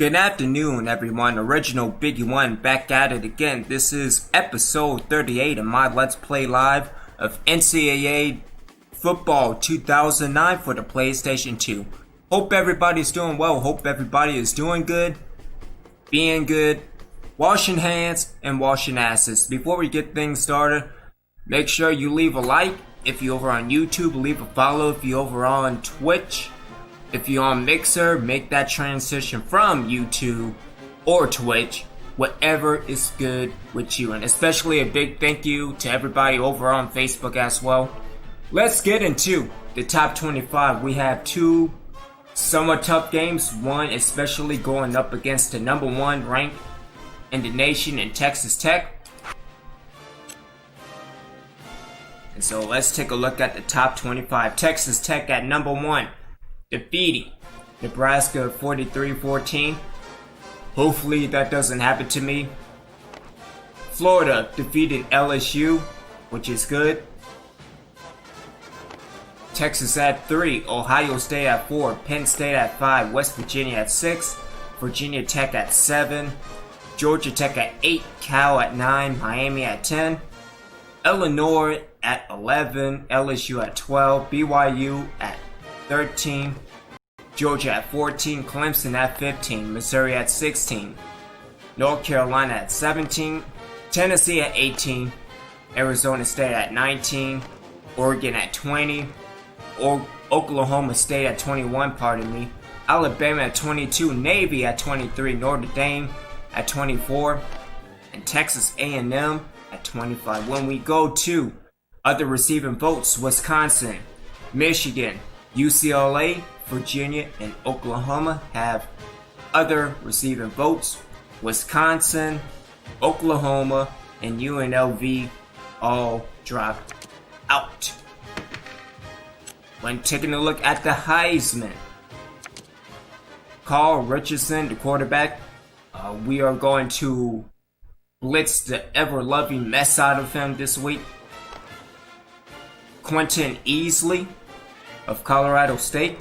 Good afternoon, everyone. Original Biggie One back at it again. This is episode 38 of my Let's Play Live of NCAA Football 2009 for the PlayStation 2. Hope everybody's doing well. Hope everybody is doing good, being good, washing hands, and washing asses. Before we get things started, make sure you leave a like. If you're over on YouTube, leave a follow. If you're over on Twitch, if you're on Mixer, make that transition from YouTube or Twitch, whatever is good with you. And especially a big thank you to everybody over on Facebook as well. Let's get into the top 25. We have two somewhat tough games. One especially going up against the number one ranked in the nation in Texas Tech. And so let's take a look at the top 25. Texas Tech at number one, defeating Nebraska 43-14. Hopefully that doesn't happen to me. Florida defeated LSU, which is good. Texas at 3, Ohio State at 4, Penn State at 5, West Virginia at 6, Virginia Tech at 7, Georgia Tech at 8, Cal at 9, Miami at 10, Illinois at 11, LSU at 12, BYU at 13, Georgia at 14, Clemson at 15, Missouri at 16, North Carolina at 17, Tennessee at 18, Arizona State at 19, Oregon at 20, Oklahoma State at 21, Alabama at 22, Navy at 23, Notre Dame at 24, and Texas A&M at 25. When we go to other receiving votes, Wisconsin, Michigan, UCLA, Virginia, and Oklahoma have other receiving votes. Wisconsin, Oklahoma, and UNLV all dropped out. When taking a look at the Heisman, Carl Richardson, the quarterback, we are going to blitz the ever-loving mess out of him this week. Quentin Easley of Colorado State.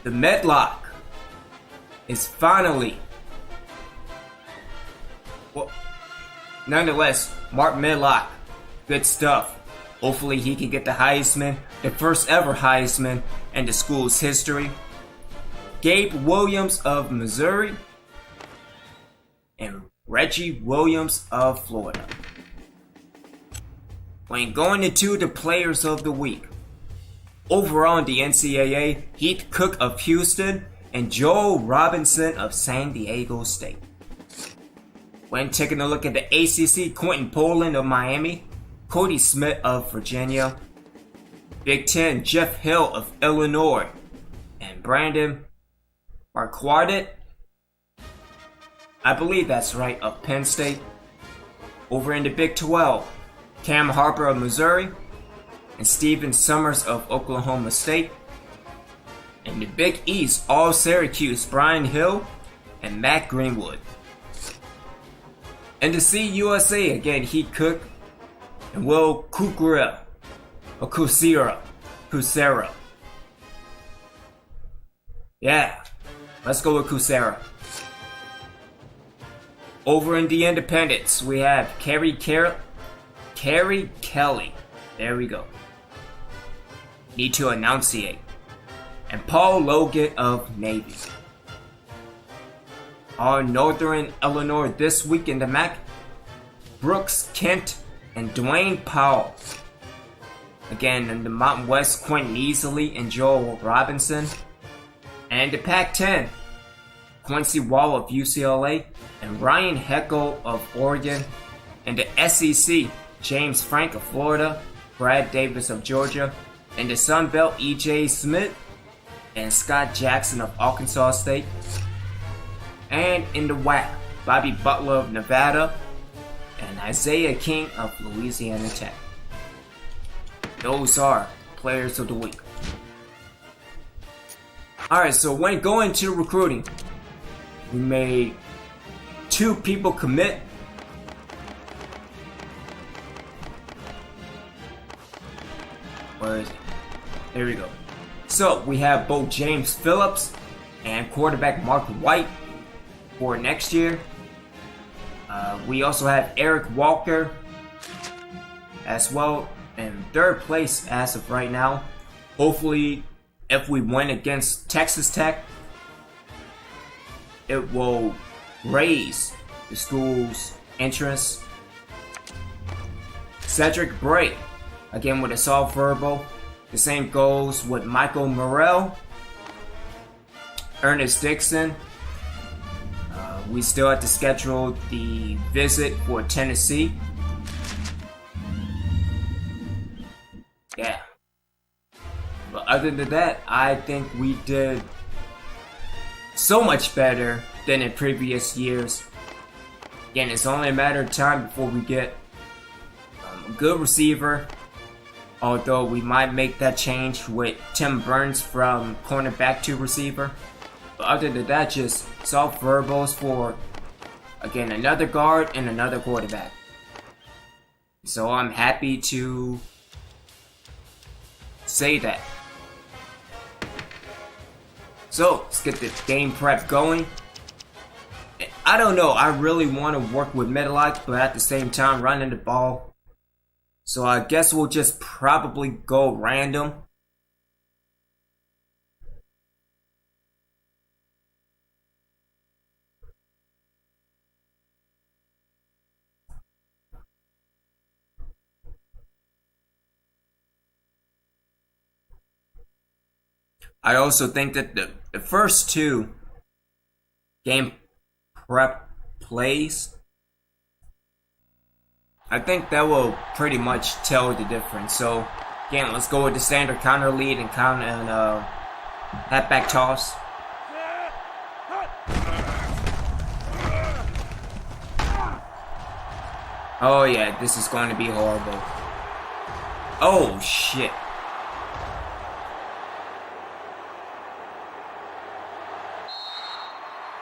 The Medlock is finally, well, nonetheless, Mark Medlock, good stuff. Hopefully he can get the Heisman, the first ever Heisman in the school's history. Gabe Williams of Missouri and Reggie Williams of Florida. When going into the players of the week, overall in the NCAA, Heath Cook of Houston and Joel Robinson of San Diego State. When taking a look at the ACC, Quentin Poland of Miami, Cody Smith of Virginia, Big Ten, Jeff Hill of Illinois, and Brandon Marquardt, I believe that's right, of Penn State. Over in the Big 12, Cam Harper of Missouri, and Steven Summers of Oklahoma State. In the Big East, all Syracuse, Brian Hill and Matt Greenwood. In the CUSA, again, Heath Cook and Will Kuchera, or Kuchera. Yeah, let's go with Kuchera. Over in the Independents, we have Kerry Kelly. There we go. Need to enunciate. And Paul Logan of Navy. Our Northern Illinois this week in the MAC, Brooks Kent and Dwayne Powell. Again, in the Mountain West, Quentin Easley and Joel Robinson. And the Pac-10, Quincy Wall of UCLA and Ryan Heckel of Oregon. And the SEC, James Frank of Florida, Brad Davis of Georgia. And the Sun Belt, E.J. Smith and Scott Jackson of Arkansas State. And in the WAC, Bobby Butler of Nevada and Isaiah King of Louisiana Tech. Those are players of the week. Alright, so when going to recruiting, we made 2 people commit. Where is it? There we go. So we have both James Phillips and quarterback Mark White for next year. We also have Eric Walker as well in third place as of right now. Hopefully, if we win against Texas Tech, it will raise the school's interest. Cedric Bray, again with a soft verbal. The same goes with Michael Morrell, Ernest Dixon. We still have to schedule the visit for Tennessee. Yeah. But other than that, I think we did so much better than in previous years. Again, it's only a matter of time before we get a good receiver. Although we might make that change with Tim Burns from cornerback to receiver. But other than that, just soft verbals for, again, another guard and another quarterback. So I'm happy to say that. So let's get the game prep going. I don't know, I really want to work with Medlock, but at the same time running the ball. So I guess we'll just probably go random. I also think that the first two game prep plays, I think that will pretty much tell the difference. So again, let's go with the standard counter lead and counter and halfback toss. Oh yeah, this is going to be horrible. Oh shit.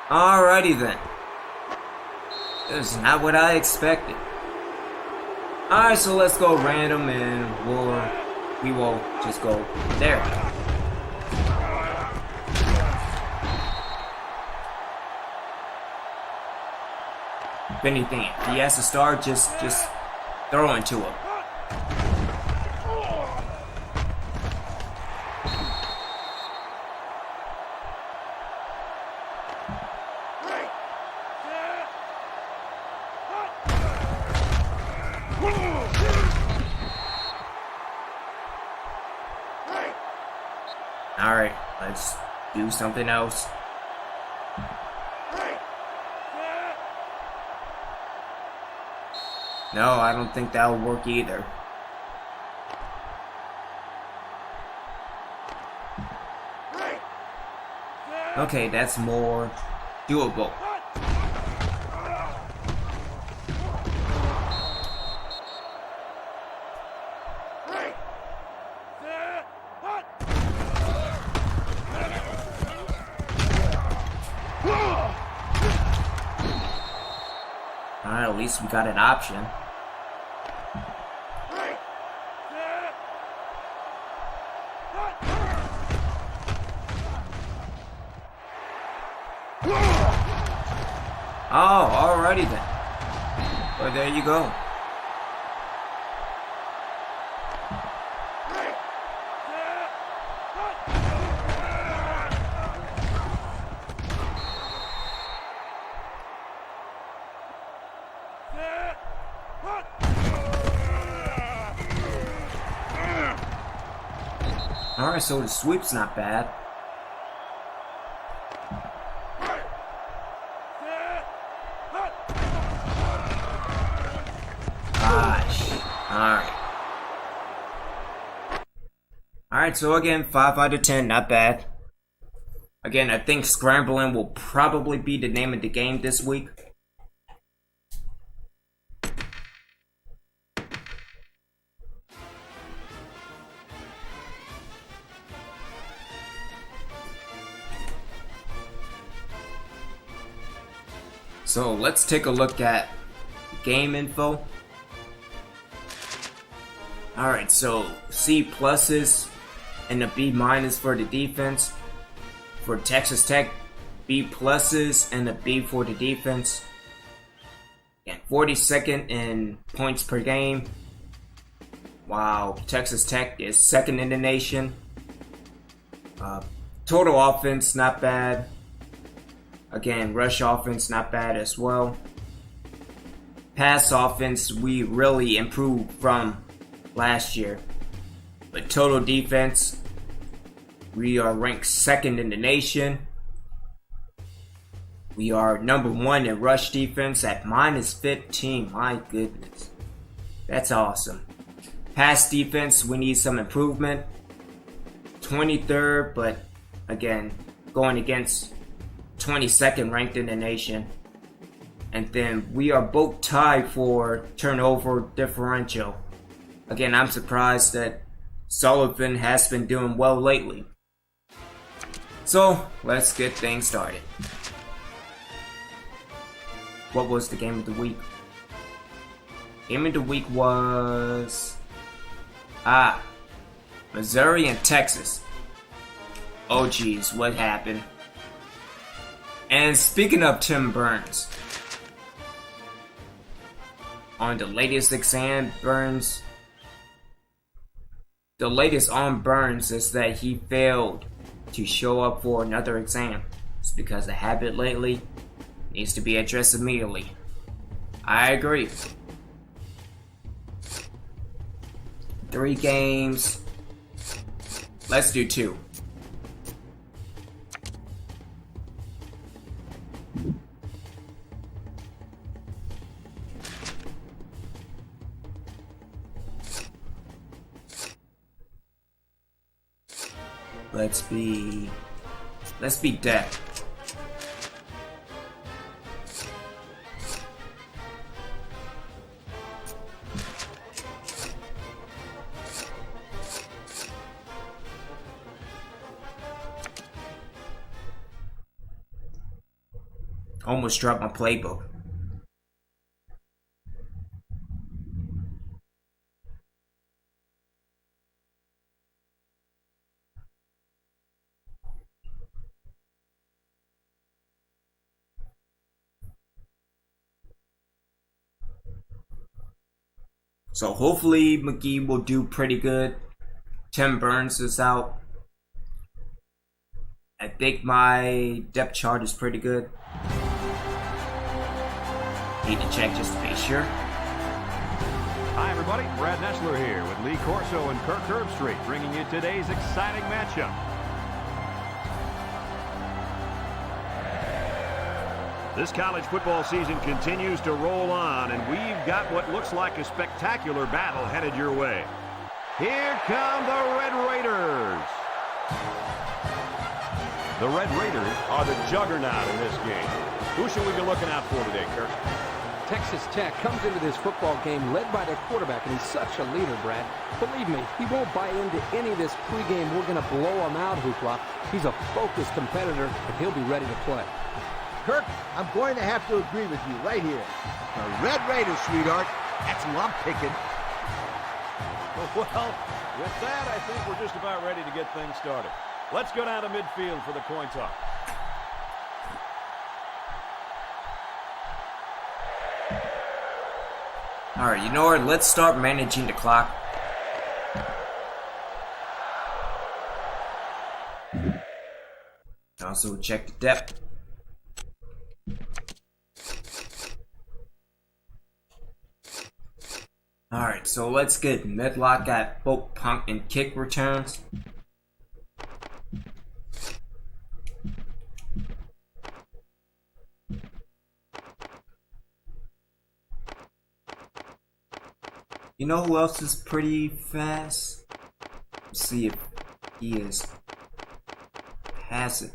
Alrighty then. This is not what I expected. Alright, so let's go random and we will just go there. If anything, if he has to start, just throw into him. Alright, let's do something else. No, I don't think that'll work either. Okay, that's more doable. Alright, at least we got an option. Oh, alrighty then. Well, there you go. Alright, so the sweep's not bad. Gosh. Alright. Alright, so again, 5 out of 10, not bad. Again, I think scrambling will probably be the name of the game this week. So let's take a look at game info. Alright, so C pluses and a B minus for the defense. For Texas Tech, B pluses and a B for the defense. And 42nd in points per game. Wow, Texas Tech is second in the nation. Total offense, not bad. Again, rush offense, not bad as well. Pass offense, we really improved from last year. But total defense, we are ranked second in the nation. We are number 1 in rush defense at -15. My goodness. That's awesome. Pass defense, we need some improvement. 23rd, but again, going against 22nd ranked in the nation. And then we are both tied for turnover differential. Again, I'm surprised that Sullivan has been doing well lately. So, let's get things started. What was the game of the week? Game of the week was... Missouri and Texas. Oh geez, what happened? And speaking of Tim Burns, on the latest exam, the latest on Burns is that he failed to show up for another exam. It's because the habit lately needs to be addressed immediately. I agree. 3 games. Let's do 2. Let's be deaf. Almost dropped my playbook. So hopefully McGee will do pretty good. Tim Burns is out. I think my depth chart is pretty good. Need to check just to be sure. Hi everybody, Brad Nessler here with Lee Corso and Kirk Herbstreit, bringing you today's exciting matchup. This college football season continues to roll on, and we've got what looks like a spectacular battle headed your way. Here come the Red Raiders. The Red Raiders are the juggernaut in this game. Who should we be looking out for today, Kirk? Texas Tech comes into this football game led by their quarterback, and he's such a leader, Brad. Believe me, he won't buy into any of this pregame "we're going to blow him out" hoopla. He's a focused competitor, and he'll be ready to play. Kirk, I'm going to have to agree with you right here. The Red Raiders, sweetheart. That's who I'm picking. Well, with that, I think we're just about ready to get things started. Let's go down to midfield for the coin toss. Alright, you know what? Let's start managing the clock. Also check the depth. Alright, so let's get Medlock got both punt and kick returns. You know who else is pretty fast? Let's see if he is. Has it.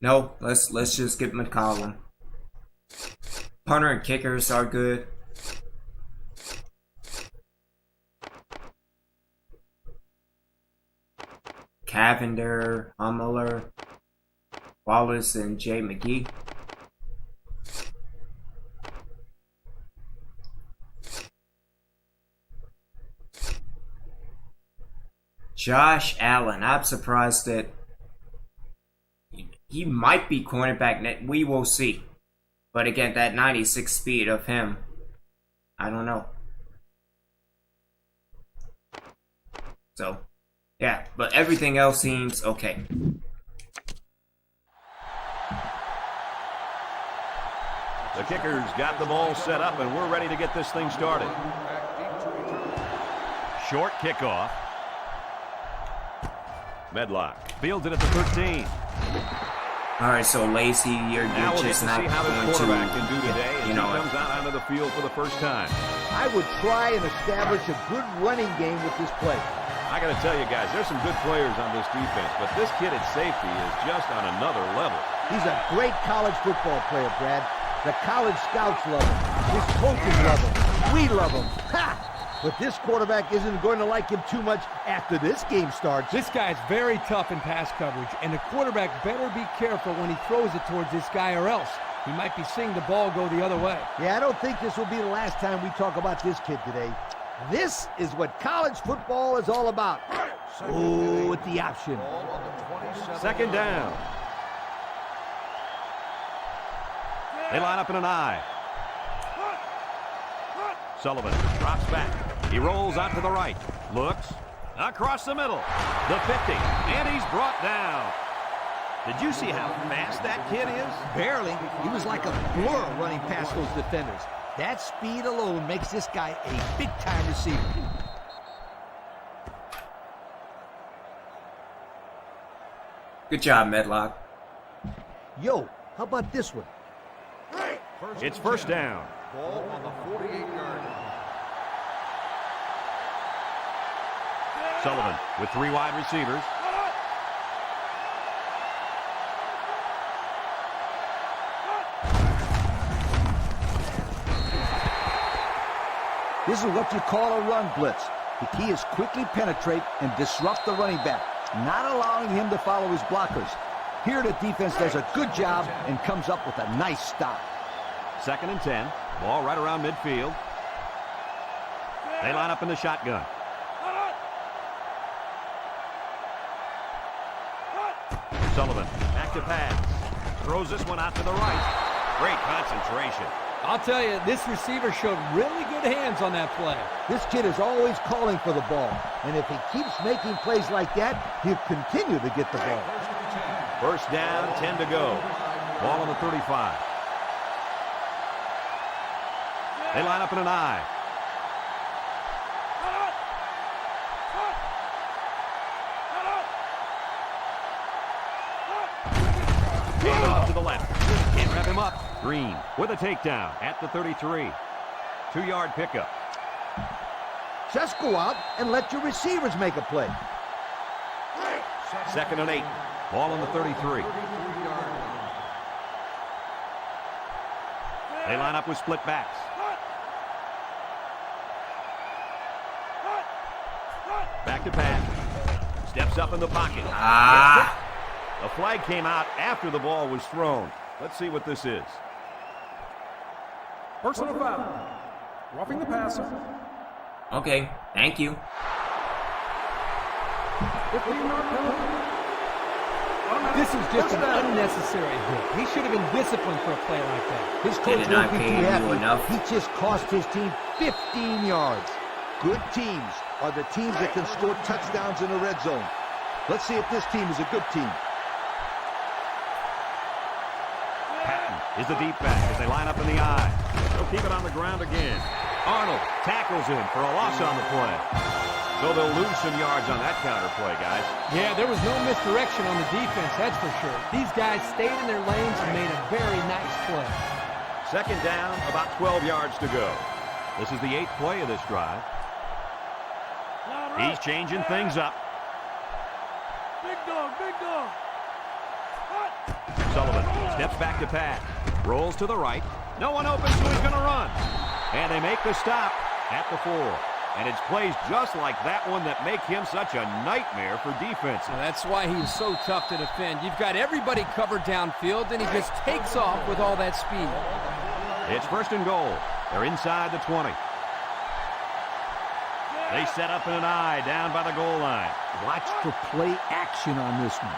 No, let's just get McCollum. Punter and kickers are good. Cavender, Hummler. Wallace and Jay McGee. Josh Allen. I'm surprised that he might be cornerback. We will see. But again, that 96 speed of him, I don't know. So, yeah. But everything else seems okay. The kicker's got the ball set up, and we're ready to get this thing started. Short kickoff. Medlock fields it at the 13. Alright, so Lacey, you're just not see how this going quarterback to, can do today as he know, comes out onto the field for the first time. I would try and establish a good running game with this play. I got to tell you guys, there's some good players on this defense, but this kid at safety is just on another level. He's a great college football player, Brad. The college scouts love him. His coaches love him. We love him. Ha! But this quarterback isn't going to like him too much after this game starts. This guy's very tough in pass coverage, and the quarterback better be careful when he throws it towards this guy, or else he might be seeing the ball go the other way. Yeah, I don't think this will be the last time we talk about this kid today. This is what college football is all about. Oh, with the option. Second down. They line up in an I. Sullivan drops back. He rolls out to the right. Looks. Across the middle. The 50. And he's brought down. Did you see how fast that kid is? Barely. He was like a blur running past those defenders. That speed alone makes this guy a big-time receiver. Good job, Medlock. Yo, how about this one? It's first down. Ball on the 48-yard line. Sullivan with three wide receivers. This is what you call a run blitz. The key is quickly penetrate and disrupt the running back, not allowing him to follow his blockers. Here the defense does a good job and comes up with a nice stop. 2nd and 10. Ball right around midfield. They line up in the shotgun. Sullivan back to pass. Throws this one out to the right. Great concentration. I'll tell you, this receiver showed really good hands on that play. This kid is always calling for the ball, and if he keeps making plays like that, he'll continue to get the ball. First down, 10 to go. Ball on the 35. They line up in an I. Hand off to the left. Can't wrap him up. Green with a takedown at the 33. 2-yard pickup. Just go out and let your receivers make a play. 2nd and 8. Ball on the 33. They line up with split backs. Back to pass. Steps up in the pocket. The flag came out after the ball was thrown. Let's see what this is. Personal foul. Roughing the passer. Okay, thank you. 15-yard penalty. This is just an unnecessary hit. He should have been disciplined for a play like that. His They coach did not won't be pay too you happy. enough. He just cost his team 15 yards. Good teams are the teams that can score touchdowns in the red zone. Let's see if this team is a good team. Patton is the deep back as they line up in the I. They'll keep it on the ground again. Arnold tackles him for a loss on the play. So they'll lose some yards on that counter play, guys. Yeah, there was no misdirection on the defense, that's for sure. These guys stayed in their lanes and made a very nice play. 2nd down, about 12 yards to go. This is the 8th play of this drive. He's changing things up. Big dog, big dog. Sullivan steps back to pass. Rolls to the right. No one open, so he's going to run. And they make the stop at the 4. And it's plays just like that one that make him such a nightmare for defenses. Well, that's why he's so tough to defend. You've got everybody covered downfield, and he just takes off with all that speed. It's 1st and goal. They're inside the 20. They set up in an eye down by the goal line. Watch for play action on this one.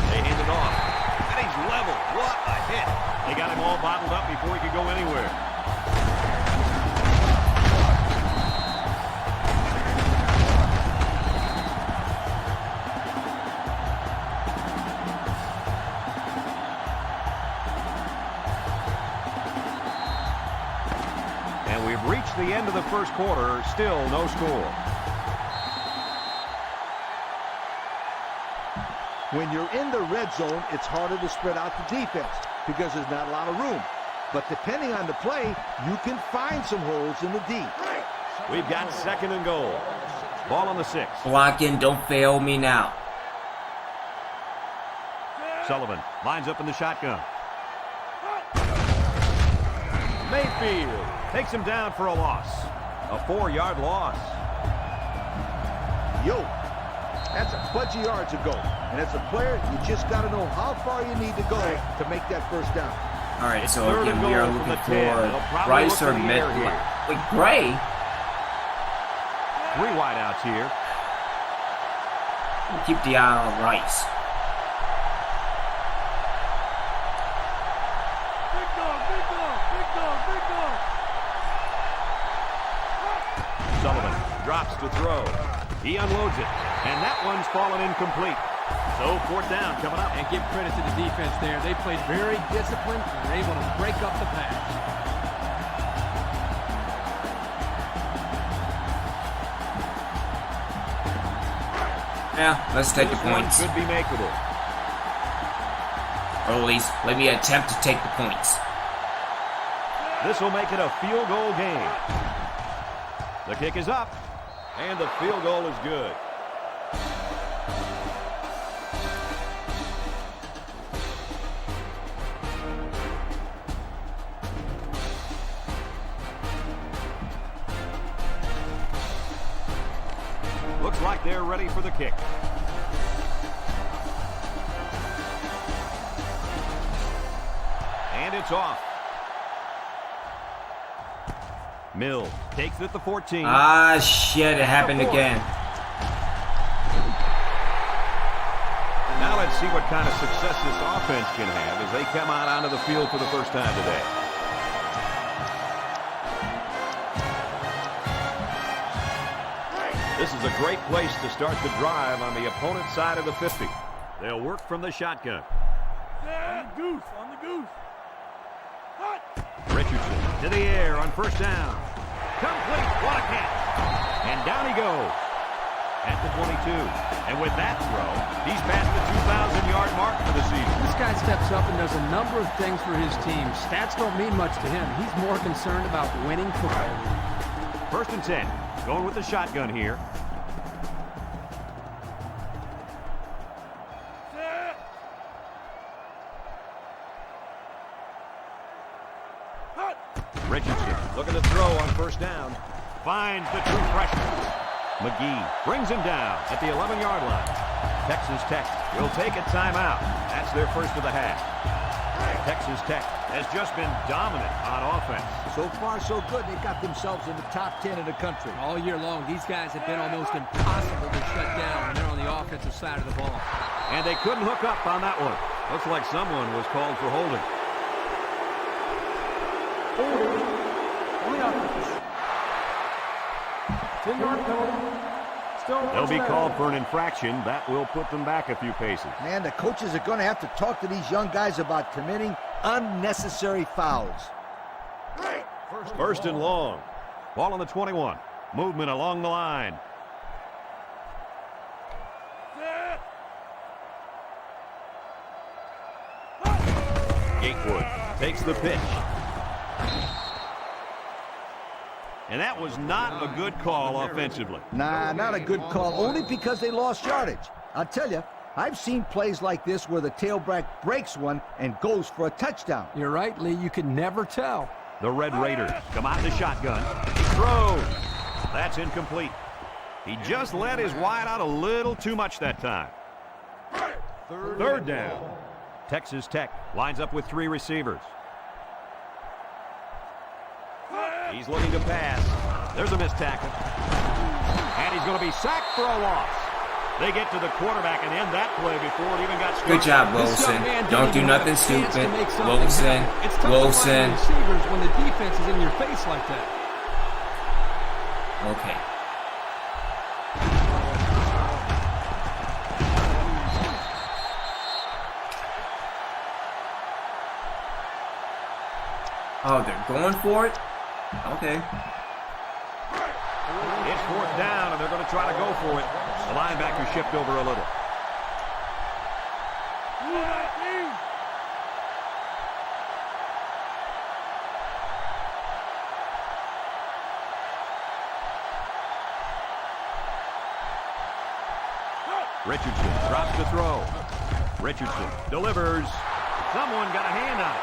They hand it off. And he's level. What a hit. They got him all bottled up before he could go anywhere. And we've reached the end of the first quarter. Still no score. When you're in the red zone, it's harder to spread out the defense because there's not a lot of room. But depending on the play, you can find some holes in the D. We've got 2nd and goal. Ball on the 6. Blocking, don't fail me now. Sullivan lines up in the shotgun. Mayfield takes him down for a loss. A 4-yard loss. Yo, that's a bunch of yards ago. And as a player, you just got to know how far you need to go to make that first down. All right, so 3rd again, and we are goal from looking the 10. They'll for probably Bryce look or for the Mid. air here. Wait, Gray? 3 wideouts here. Keep the eye on Rice. Big dog, big dog, big dog, big dog. Sullivan drops to throw. He unloads it. And that one's fallen incomplete. So 4th down coming up. And give credit to the defense there. They played very disciplined and were able to break up the pass. Yeah, let's take the This one points. should be makeable. Or at least, let me attempt to take the points. This will make it a field goal game. The kick is up. And the field goal is good. Looks like they're ready for the kick. And it's off. Mill takes it at the 14. Ah, shit, it happened again. Now let's see what kind of success this offense can have as they come out onto the field for the first time today. This is a great place to start the drive on the opponent's side of the 50. They'll work from the shotgun. On the goose, on the goose. Hot. Richardson to the air on 1st down. Complete. What a catch. And down he goes at the 22. And with that throw, he's past the 2,000-yard mark for the season. This guy steps up and does a number of things for his team. Stats don't mean much to him. He's more concerned about winning football. 1st and 10. Going with the shotgun here. Richardson looking to throw on 1st down. Finds the true freshman. McGee brings him down at the 11-yard line. Texas Tech will take a timeout. That's their first of the half. Texas Tech has just been dominant on offense. So far, so good. They got themselves in the top 10 in the country. All year long, these guys have been almost impossible to shut down when they're on the offensive side of the ball. And they couldn't hook up on that one. Looks like someone was called for holding. On the offense. 10-yard penalty. Still They'll be called for an infraction. That will put them back a few paces. Man, the coaches are going to have to talk to these young guys about committing unnecessary fouls. 1st and long. Ball on the 21. Movement along the line. Gatewood takes the pitch. And that was not a good call offensively. Nah, not a good call, only because they lost yardage. I'll tell you, I've seen plays like this where the tailback breaks one and goes for a touchdown. You're right, Lee. You can never tell. The Red Raiders come out in the shotgun. He throws. That's incomplete. He just let his wide out a little too much that time. Third down. Texas Tech lines up with 3 receivers. He's looking to pass. There's a missed tackle. And he's going to be sacked for a loss. They get to the quarterback and end that play before it even got started. Good job, Wilson. Don't do nothing stupid. Wilson. It's tough Wilson. to find receivers when the defense is in your face like that. Okay. Oh, they're going for it? Okay. It's 4th down, and they're going to try to go for it. The linebackers shift over a little. Richardson drops the throw. Richardson delivers. Someone got a hand on it.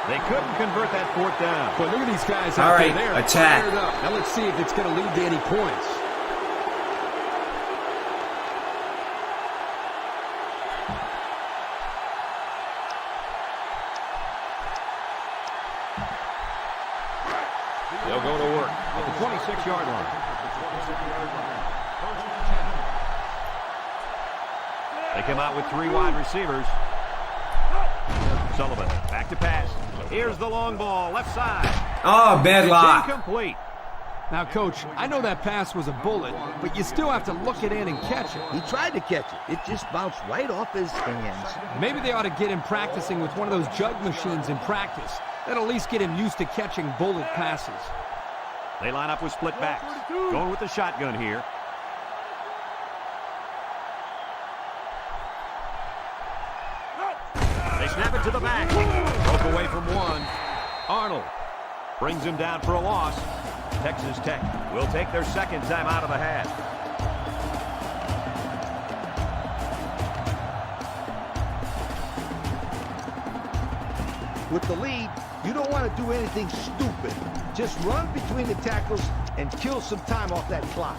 They couldn't convert that 4th down. But look at these guys All out right, there. They're attack. fired up. Now let's see if it's going to lead to any points. They'll go to work at the 26-yard line. They come out with 3 wide receivers. Sullivan back to pass. Here's the long ball, left side. Oh, bad It's lock. incomplete. Now, Coach, I know that pass was a bullet, but you still have to look it in and catch it. He tried to catch it. It just bounced right off his hands. Maybe they ought to get him practicing with one of those jug machines in practice. That'll at least get him used to catching bullet passes. They line up with split backs. Going with the shotgun here. They snap it to the back. Broke away from one. Arnold brings him down for a loss. Texas Tech will take their 2nd time out of the half. With the lead, you don't want to do anything stupid. Just run between the tackles and kill some time off that clock.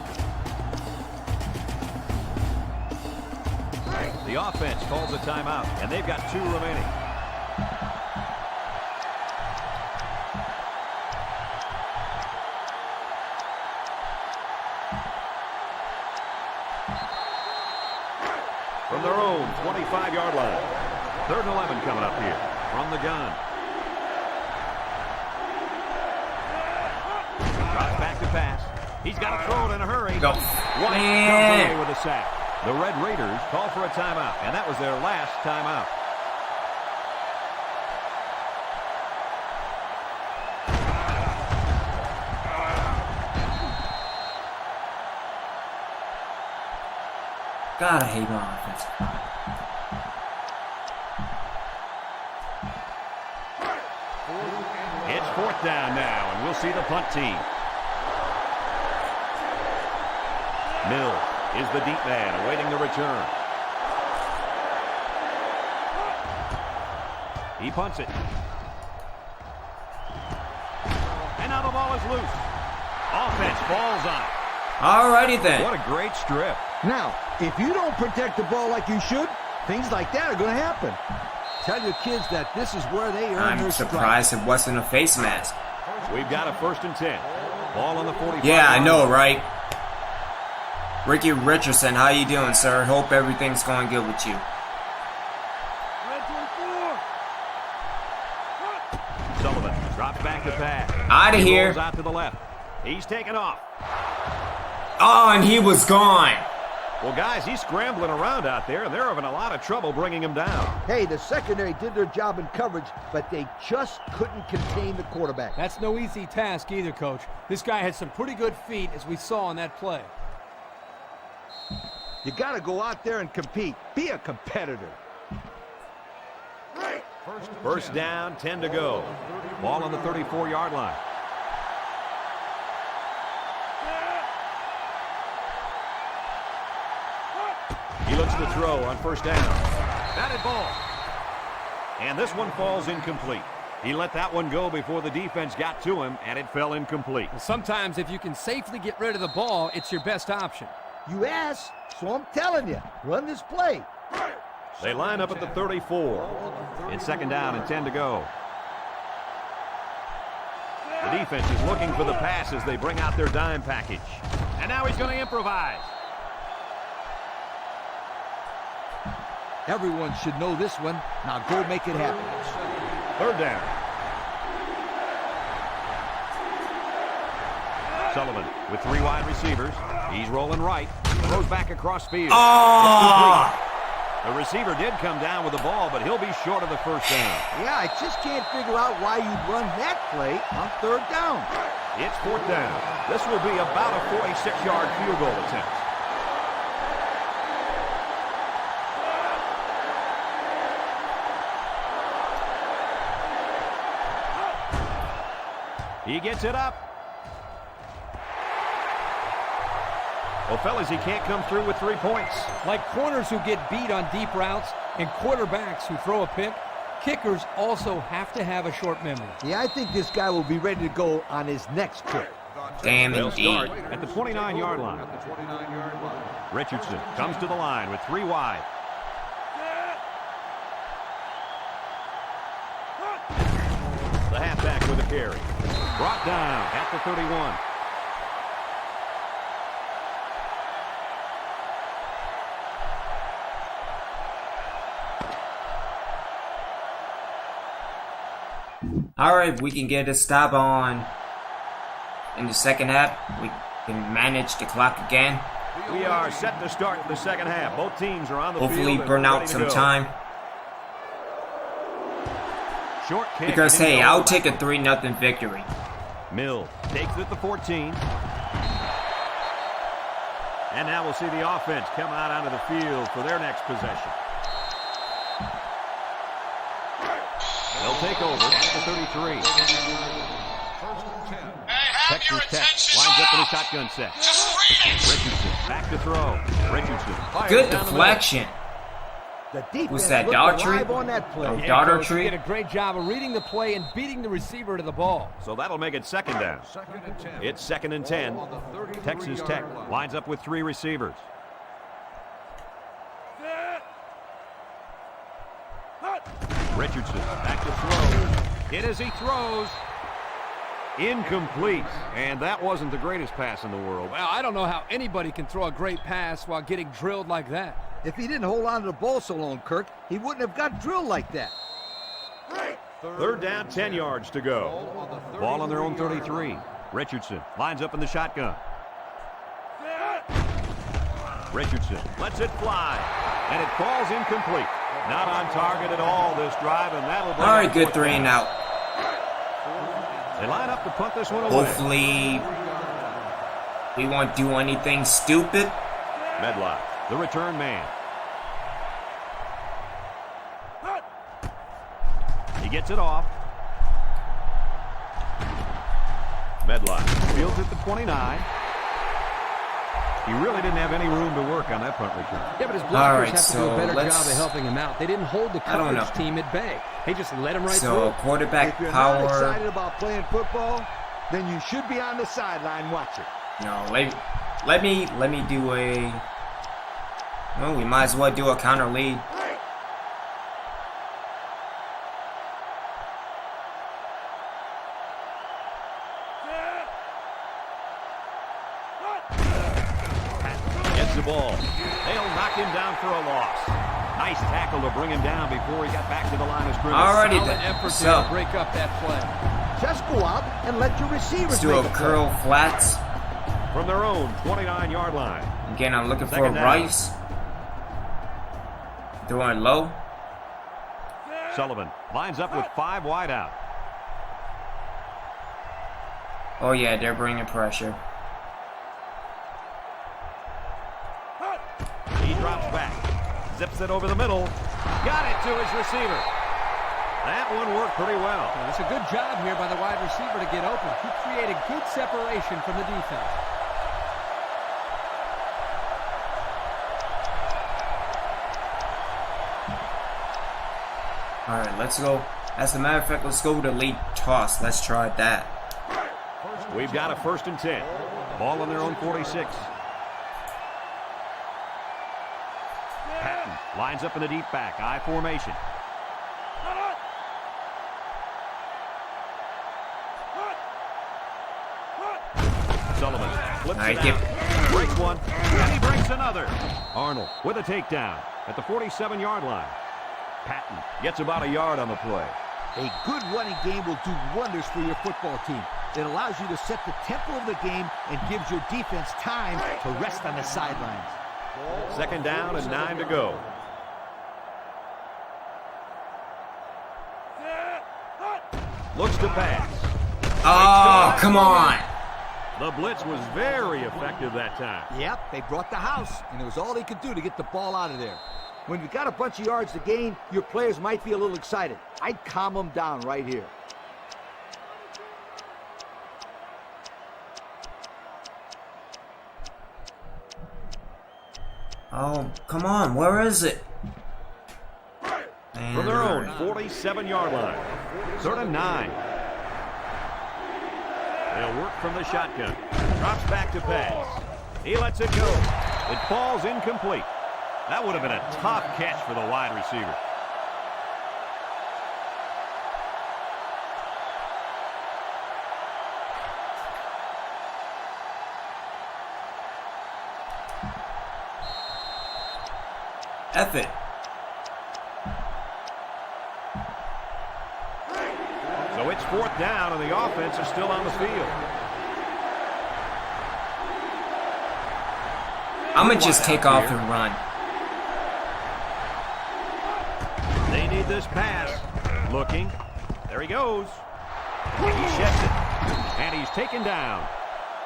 The offense calls a timeout, and they've got 2 remaining. From their own 25-yard line. 3rd and 11 coming up here from the gun. Drops back to pass. He's got to throw it in a hurry. Go. White Man. goes away with a sack. The Red Raiders call for a timeout, and that was their last timeout. God, I hate my offense. It's 4th down now, and we'll see the punt team. Mills is the deep man awaiting the return. He punts it. And now the ball is loose. Offense falls on it. Alrighty then. What a great strip. Now, if you don't protect the ball like you should, things like that are going to happen. Tell your kids that this is where they earn I'm their surprised it wasn't a face mask. We've got a 1st and 10. Ball on the 45. Yeah, I know, right? Ricky Richardson, how you doing, sir? Hope everything's going good with you. Red 24. Sullivan drops back to pass. Out of He here. rolls out to the left. He's taken off. Oh, and he was gone. Well, guys, he's scrambling around out there, and they're having a lot of trouble bringing him down. Hey, the secondary did their job in coverage, but they just couldn't contain the quarterback. That's no easy task either, Coach. This guy had some pretty good feet, as we saw on that play. You got to go out there and compete. Be a competitor. First down, 10 to go. Ball on the 34-yard line. He looks to throw on first down. Batted ball. And this one falls incomplete. He let that one go before the defense got to him, and it fell incomplete. Well, sometimes if you can safely get rid of the ball, it's your best option. You asked, so I'm telling you, run this play. They line up at the 34. It's second down and 10 to go. The defense is looking for the pass as they bring out their dime package. And now he's going to improvise. Everyone should know this one. Now go make it happen. Third down. Sullivan with 3 wide receivers. He's rolling right. Throws back across field. Oh! The receiver did come down with the ball, but he'll be short of the first down. Yeah, I just can't figure out why you'd run that play on third down. It's fourth down. This will be about a 46-yard field goal attempt. He gets it up. Well, fellas, he can't come through with 3 points. Like corners who get beat on deep routes and quarterbacks who throw a pick, kickers also have to have a short memory. Yeah, I think this guy will be ready to go on his next trip. Damn They'll indeed. start at the 29-yard line. Richardson comes to the line with 3 wide. The halfback with a carry. Brought down at the 31. All right, we can get a stop on in the second half. We can manage the clock again. We are set to start the second half. Both teams are on the Hopefully field. and burn ready out to some go. time. Short kick. Because, and hey, goal. I'll take a 3-0 victory. Mills takes it at the 14. And now we'll see the offense come out onto the field for their next possession. They'll take over at the 33. Texas Tech lines up in a shotgun set. Richardson back to throw. Richardson fires Good down the deflection. The defense Was that looked Daughtry? alive on that play. Oh, Yeah, Daughter Coach, tree? Did a great job of reading the play and beating the receiver to the ball. middle. So that'll make it second down. It's second and 10. Texas Tech lines up with 3 receivers. Richardson back to throw. Hit as he throws. Incomplete. And that wasn't the greatest pass in the world. Well, I don't know how anybody can throw a great pass while getting drilled like that. If he didn't hold on to the ball so long, Kirk, he wouldn't have got drilled like that. Third down, 10 yards to go. Ball on their own 33. Richardson lines up in the shotgun. Richardson lets it fly. And it falls incomplete. Not on target at all this drive, and that'll bring All right, up good fourth 3 down. and out. They line up to punt this one away. Hopefully, we won't do anything stupid. Medlock, the return man. He gets it off. Medlock fields at the 29. He really didn't have any room to work on that punt return. Yeah, but his All blockers right, have to do so a better let's- job of helping him out. They didn't hold the I don't coverage know. team at bay. They just let him right So, through. quarterback If you're not power. excited about playing football, then you should be on the sideline watching. No, let me do a. Well, we might as well do a counter lead. Gets the ball. They'll knock him down for a loss. Nice tackle to bring him down before he got back to the line of scrimmage. Alrighty Solid then. effort So, to break up that play. Just go out and let your receivers let's do make a a play. curl flats. From their own 29-yard line. Again, I'm looking for Second down. Rice. Throwing low. Sullivan lines up with 5 wide out. Oh yeah, they're bringing pressure. He drops back. Zips it over the middle. Got it to his receiver. That one worked pretty well. Well, it's a good job here by the wide receiver to get open. He created good separation from the defense. Alright, let's go. As a matter of fact, let's go with the lead toss. Let's try that. We've got a 1st and 10. Ball on their own 46. Patton lines up in the deep back. I formation. Sullivan flips it out. Breaks one, and he breaks another. Arnold with a takedown at the 47-yard line. Patton gets about a yard on the play. A good running game will do wonders for your football team. It allows you to set the tempo of the game and gives your defense time to rest on the sidelines. 2nd down and 9 to go. Looks to pass. Oh, come on. The blitz was very effective that time. Yep, they brought the house, and it was all they could do to get the ball out of there. When you got a bunch of yards to gain, your players might be a little excited. I'd calm them down right here. Oh, come on. Where is it? From their own 47-yard line. 3rd and 9. They'll work from the shotgun. Drops back to pass. He lets it go. It falls incomplete. That would have been a tough catch for the wide receiver. F it. So it's 4th down, and the offense is still on the field. I'm going to just take off and run. They need this pass. Looking. There he goes. He sheds it. And he's taken down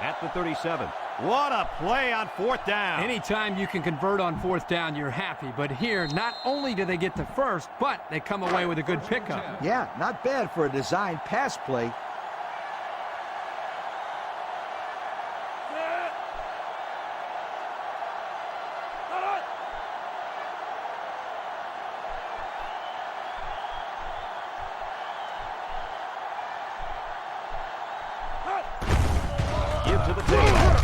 at the 37. What a play on 4th down. Anytime you can convert on 4th down, you're happy. But here, not only do they get the first, but they come away with a good pickup. Yeah, not bad for a designed pass play. Give to the tail.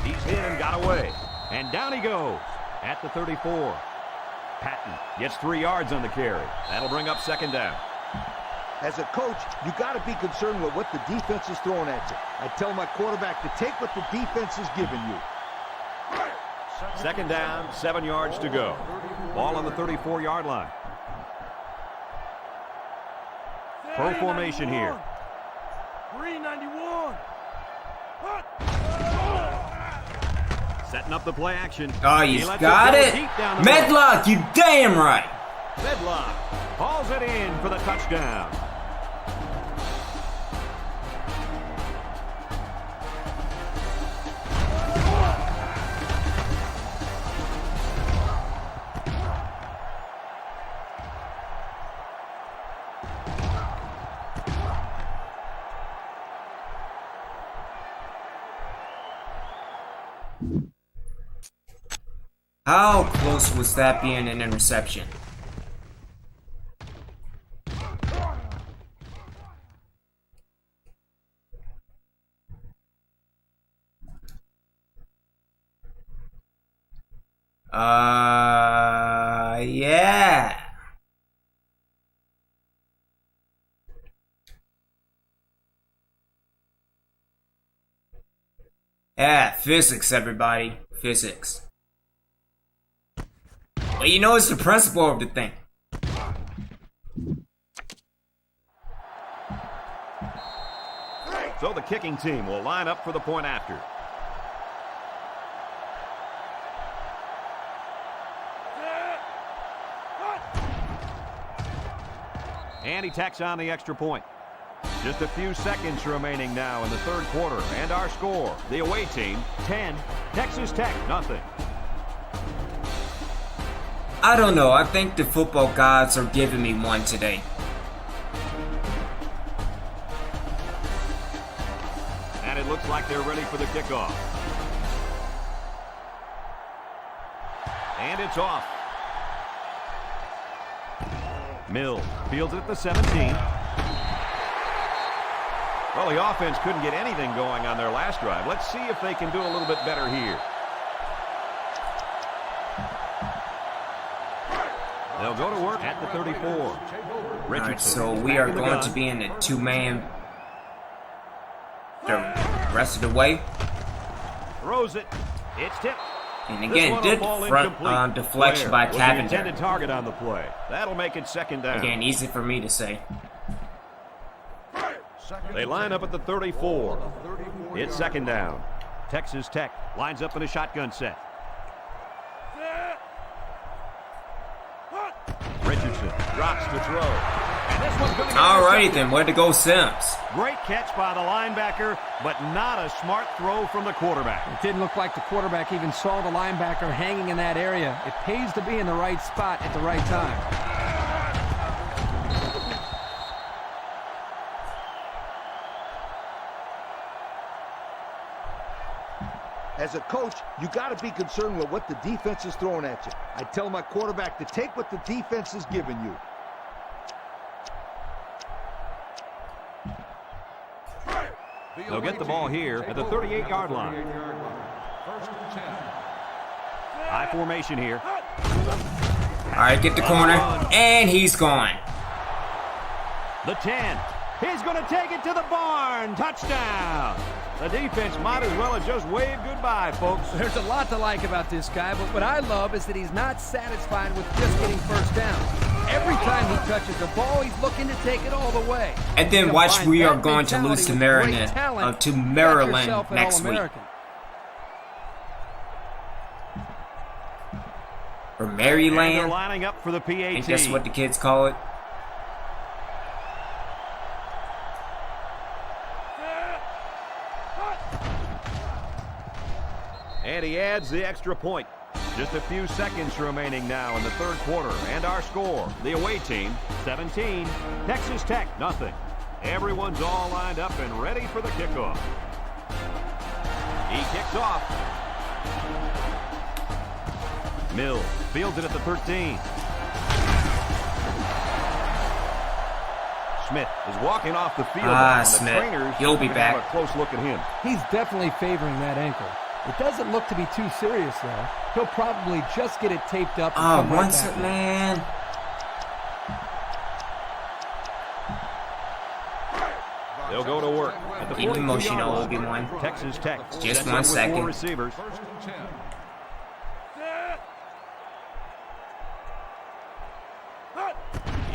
He's hit and got away. And down he goes at the 34. Patton gets 3 yards on the carry. That'll bring up 2nd down. As a coach, you got to be concerned with what the defense is throwing at you. I tell my quarterback to take what the defense is giving you. 2nd down, 7 yards to go. Ball on the 34-yard line. Pro formation here. 391. Setting up the play action. Oh, He you lets got go it. deep down the middle. Medlock, you damn right. Medlock hauls it in for the touchdown. How close was that being an interception? Yeah. Yeah, physics, everybody. Physics. But you know, it's the principle of the thing. So the kicking team will line up for the point after. And he tacks on the extra point. Just a few seconds remaining now in the 3rd quarter. And our score, the away team, 10, Texas Tech, nothing. I don't know. I think the football gods are giving me one today. And it looks like they're ready for the kickoff. And it's off. Mills fields it at the 17. Well, the offense couldn't get anything going on their last drive. Let's see if they can do a little bit better here. They'll go to work at the 34. Alright, so we are going to be in a 2-man the rest of the way. Throws it. It's tipped. And again, did front deflection by Cavender. Intended target on the play. That'll make it 2nd down. Again, easy for me to say. They line up at the 34. It's 2nd down. Texas Tech lines up in a shotgun set. Richardson drops to throw. And this one's going to get Alrighty then, where to go, Sims? Great catch by the linebacker, but not a smart throw from the quarterback. It didn't look like the quarterback even saw the linebacker hanging in that area. It pays to be in the right spot at the right time. As a coach, you got to be concerned with what the defense is throwing at you. I tell my quarterback to take what the defense is giving you. They'll get the ball here at the 38-yard line. High formation here. Alright, get the corner. And he's gone. The 10. He's going to take it to the barn. Touchdown. The defense might as well have just waved goodbye, folks. There's a lot to like about this guy, but what I love is that he's not satisfied with just getting first down. Every time he touches the ball, he's looking to take it all the way. And then watch, we are going to lose to Maryland next week. Or Maryland. They're lining up for the PAT. I think that's what the kids call it. And he adds the extra point. Just a few seconds remaining now in the 3rd quarter. And our score, the away team, 17. Texas Tech, nothing. Everyone's all lined up and ready for the kickoff. He kicks off. Mills fields it at the 13. Smith is walking off the field. And Smith. the trainers He'll be back. have a close look at him. He's definitely favoring that ankle. It doesn't look to be too serious, though. He'll probably just get it taped up and come right back. Man. They'll go to work at the 42-yard line. Texas Tech Just 1 second. 4 receivers.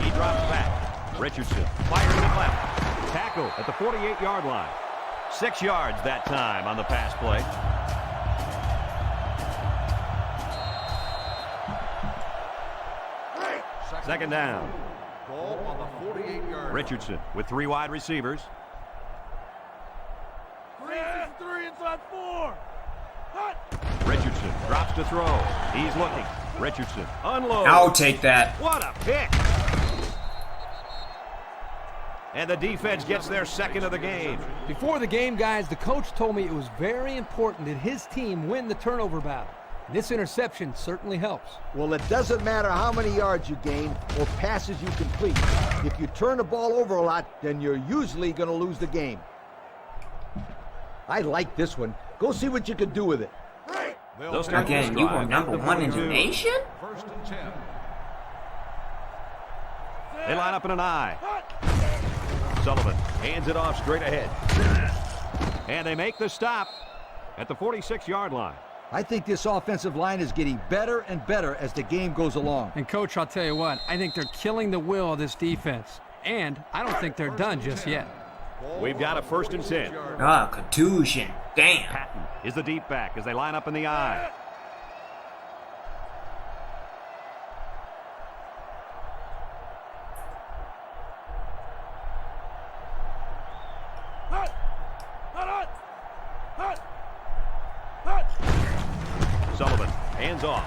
He drops back. Richardson fires it left. Tackle at the 48-yard line. 6 yards that time on the pass play. Second down. Ball on the 48-yard. Richardson with 3 wide receivers. 3 inside 4. Richardson drops to throw. He's looking. Richardson unloads. I'll take that. What a pick. And the defense gets their 2nd of the game. Before the game, guys, the coach told me it was very important that his team win the turnover battle. This interception certainly helps. Well, it doesn't matter how many yards you gain or passes you complete. If you turn the ball over a lot, then you're usually going to lose the game. I like this one. Go see what you can do with it. Again, you were #1 in the nation? First and 10. They line up in an I. Sullivan hands it off straight ahead. And they make the stop at the 46-yard line. I think this offensive line is getting better and better as the game goes along. And, Coach, I'll tell you what, I think they're killing the will of this defense. And I don't think they're done just yet. We've got a 1st and 10. Contusion. Damn. Patton is the deep back as they line up in the I. Sullivan hands off.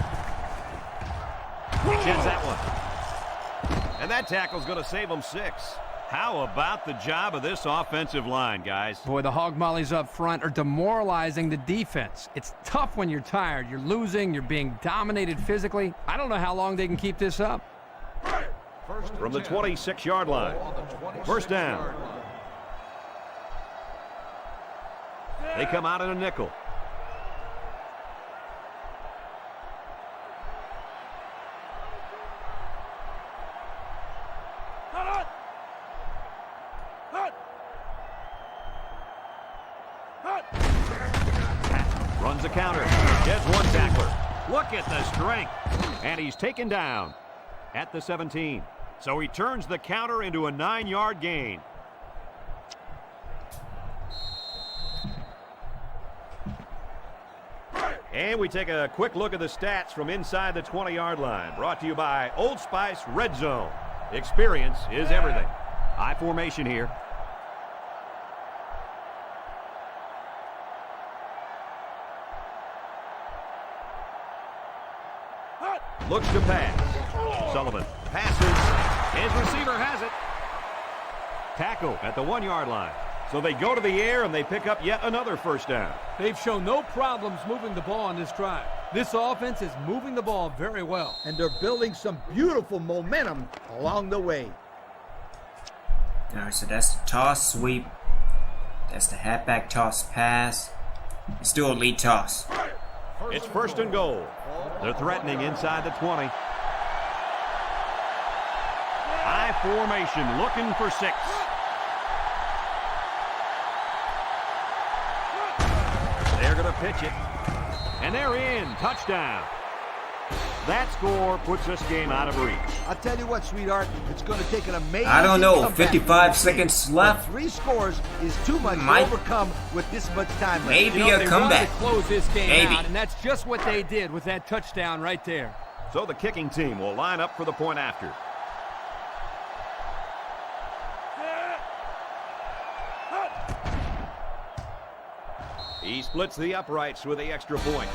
He sends that one. And that tackle's going to save him 6. How about the job of this offensive line, guys? Boy, the hog mollies up front are demoralizing the defense. It's tough when you're tired. You're losing. You're being dominated physically. I don't know how long they can keep this up. from the 26-yard line. First down. They come out in a nickel. Runs a counter. Gets one tackler. Look at the strength. And he's taken down at the 17. So he turns the counter into a 9-yard gain. And we take a quick look at the stats from inside the 20-yard line. Brought to you by Old Spice Red Zone. Experience is everything. High formation here. Looks to pass. Sullivan passes. His receiver has it. Tackle at the 1-yard line. So they go to the air and they pick up yet another first down. They've shown no problems moving the ball on this drive. This offense is moving the ball very well. And they're building some beautiful momentum along the way. All right, so that's the toss sweep. That's the halfback toss pass. It's still a lead toss. It's first and goal. They're threatening inside the 20. High formation, looking for 6. They're going to pitch it. And they're in. Touchdown. That score puts this game out of reach. I'll tell you what, sweetheart, it's going to take an amazing I don't know. comeback 55 seconds left. But 3 scores is too much to overcome with this much time left. Maybe You know, a they comeback. wanted to close this game Maybe. out, and that's just what they did with that touchdown right there. So the kicking team will line up for the point after. He splits the uprights with the extra point.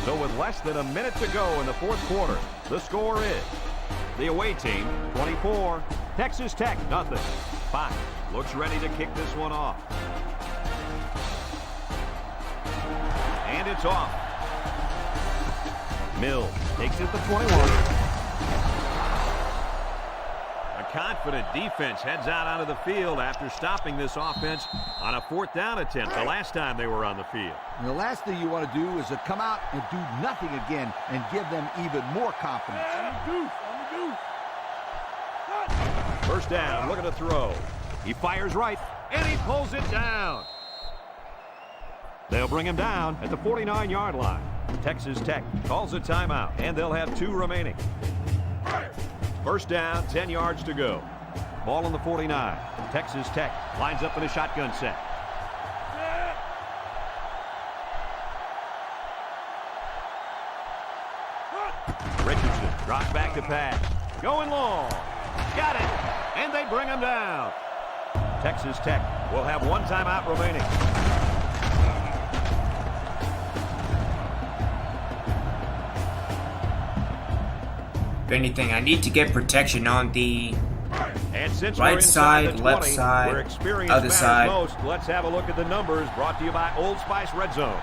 So with less than a minute to go in the fourth quarter, the score is the away team 24, Texas Tech nothing. 5 looks ready to kick this one off. And it's off. Mills takes it to 21. A confident defense heads out onto the field after stopping this offense on a 4th down attempt the last time they were on the field. And the last thing you want to do is to come out and do nothing again and give them even more confidence. On the goose. First down, looking to throw. He fires right, and he pulls it down. They'll bring him down at the 49-yard line. Texas Tech calls a timeout, and they'll have 2 remaining. First down, 10 yards to go. Ball on the 49. Texas Tech lines up in a shotgun set. Richardson drops back to pass. Going long. Got it. And they bring him down. Texas Tech will have 1 timeout remaining. If anything, I need to get protection on the And since right we're inside side, the 20, left side, where experience other matters side. most, let's have a look at the numbers brought to you by Old Spice Red Zone.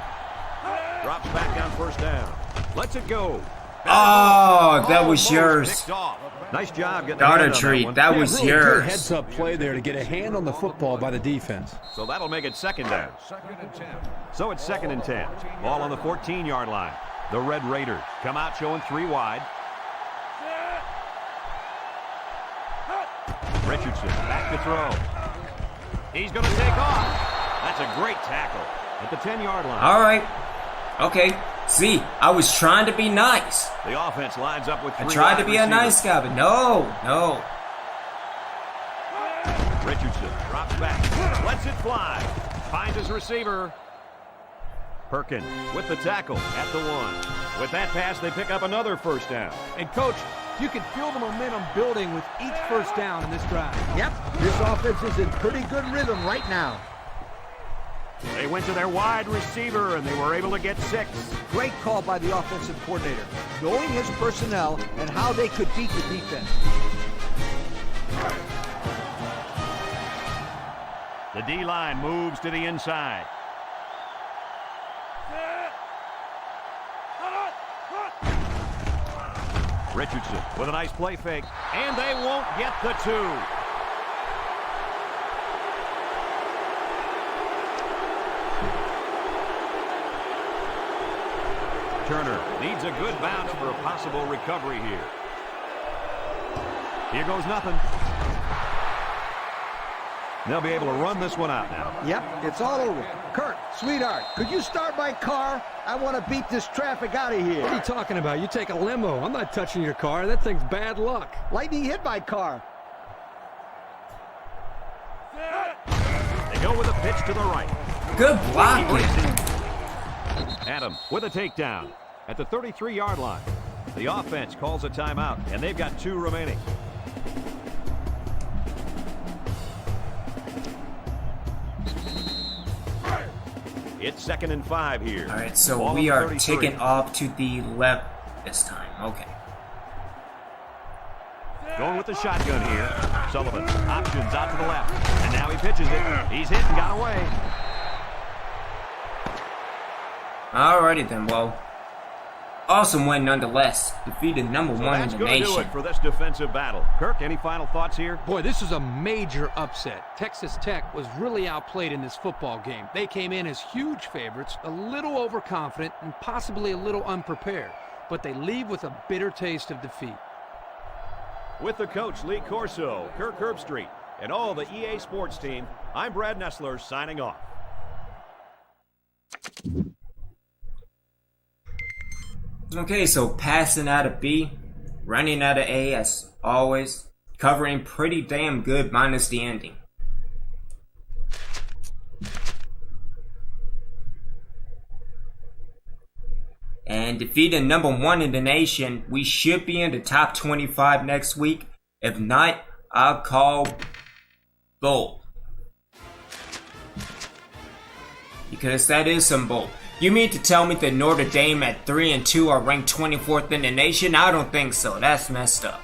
Drops back on first down. Lets it go. Oh, that was Almost yours. picked off. Nice job getting Daughter a hand on treat. one. That was Really good yours. heads-up play there to get a hand on the football by the defense. So that'll make it second down. Second and 10. So it's second and 10. Ball on the 14-yard line. The Red Raiders come out showing 3 wide. Richardson back to throw. He's going to take off. That's a great tackle at the 10-yard line. All right. Okay. See, I was trying to be nice. The offense lines up with 3 I tried to wide be a nice receivers. guy, but no. Richardson drops back, lets it fly, finds his receiver. Perkins with the tackle at the 1. With that pass, they pick up another first down. And, Coach, you can feel the momentum building with each first down in this drive. Yep, this offense is in pretty good rhythm right now. They went to their wide receiver, and they were able to get 6. Great call by the offensive coordinator, knowing his personnel and how they could beat the defense. The D-line moves to the inside. Richardson with a nice play fake, and they won't get the 2. Turner needs a good bounce for a possible recovery here. Here goes nothing. They'll be able to run this one out now. Yep, it's all over. Kirk, sweetheart, could you start my car? I want to beat this traffic out of here. What are you talking about? You take a limo. I'm not touching your car. That thing's bad luck. Lightning hit my car. They go with a pitch to the right. Good blocking. Adam with a takedown at the 33-yard line. The offense calls a timeout, and they've got 2 remaining. It's 2nd and 5 here. All right, so Ball we on are 33. taking off to the left this time. Okay. Going with the shotgun here. Sullivan options out to the left, and now he pitches it. He's hit and got away. Alrighty then, well, awesome win nonetheless. Defeated number 1 in That's the going to do nation. it for this defensive battle. Kirk, any final thoughts here? Boy, this is a major upset. Texas Tech was really outplayed in this football game. They came in as huge favorites, a little overconfident, and possibly a little unprepared. But they leave with a bitter taste of defeat. With the coach, Lee Corso, Kirk Herbstreit, and all the EA Sports team, I'm Brad Nessler signing off. Okay, so passing out of B, running out of A as always, covering pretty damn good minus the ending. And defeating number 1 in the nation, we should be in the top 25 next week. If not, I'll call bull. Because that is some bull. You mean to tell me that Notre Dame at 3-2 are ranked 24th in the nation? I don't think so. That's messed up.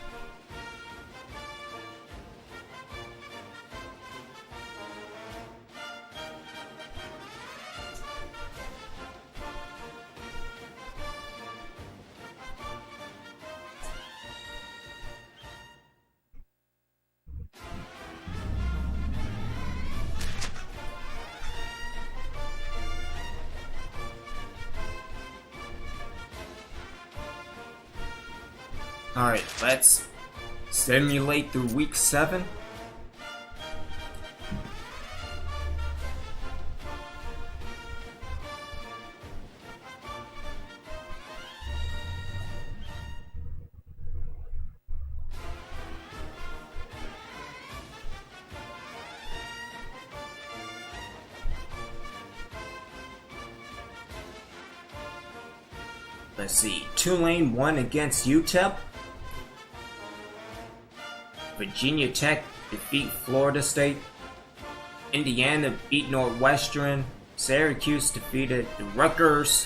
Alright, let's simulate through week 7. Let's see, Tulane won against UTEP. Virginia Tech defeat Florida State. Indiana beat Northwestern. Syracuse defeated the Rutgers.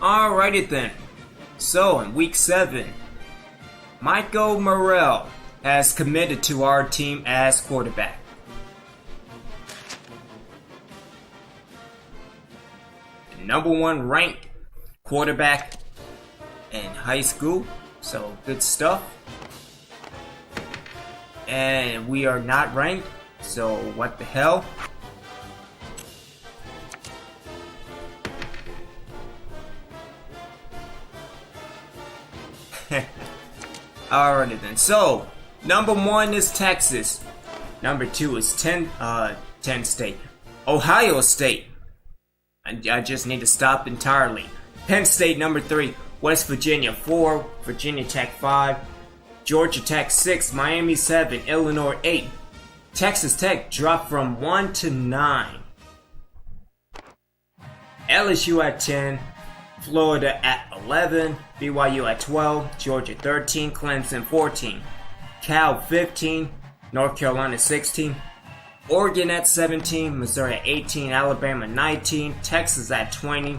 Alrighty then. So in week 7, Michael Morrell has committed to our team as quarterback. The number 1 ranked quarterback in high school. So good stuff. And we are not ranked. So what the hell? Alrighty then. So, number 1 is Texas. Number 2 is 10 State. Ohio State. I just need to stop entirely. Penn State, number 3. West Virginia, 4. Virginia Tech, 5. Georgia Tech, 6. Miami, 7. Illinois, 8. Texas Tech dropped from 1 to 9. LSU at 10. Florida at 11, BYU at 12, Georgia 13, Clemson 14, Cal 15, North Carolina 16, Oregon at 17, Missouri at 18, Alabama 19, Texas at 20,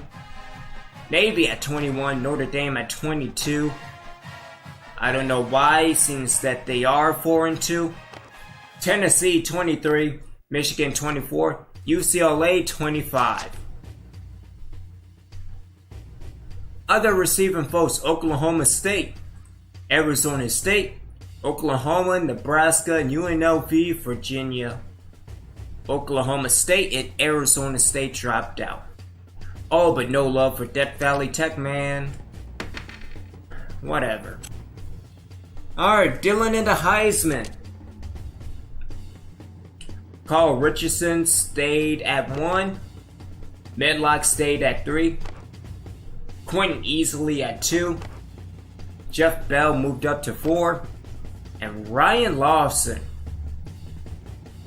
Navy at 21, Notre Dame at 22. I don't know why, since that they are 4-2. Tennessee 23, Michigan 24, UCLA 25. Other receiving foes: Oklahoma State, Arizona State, Oklahoma, Nebraska, UNLV, Virginia. Oklahoma State and Arizona State dropped out. Oh, but no love for Death Valley Tech, man. Whatever. Alright, Dylan and the Heisman. Carl Richardson stayed at 1. Medlock stayed at 3. Quentin Easley at 2. Jeff Bell moved up to 4. And Ryan Lawson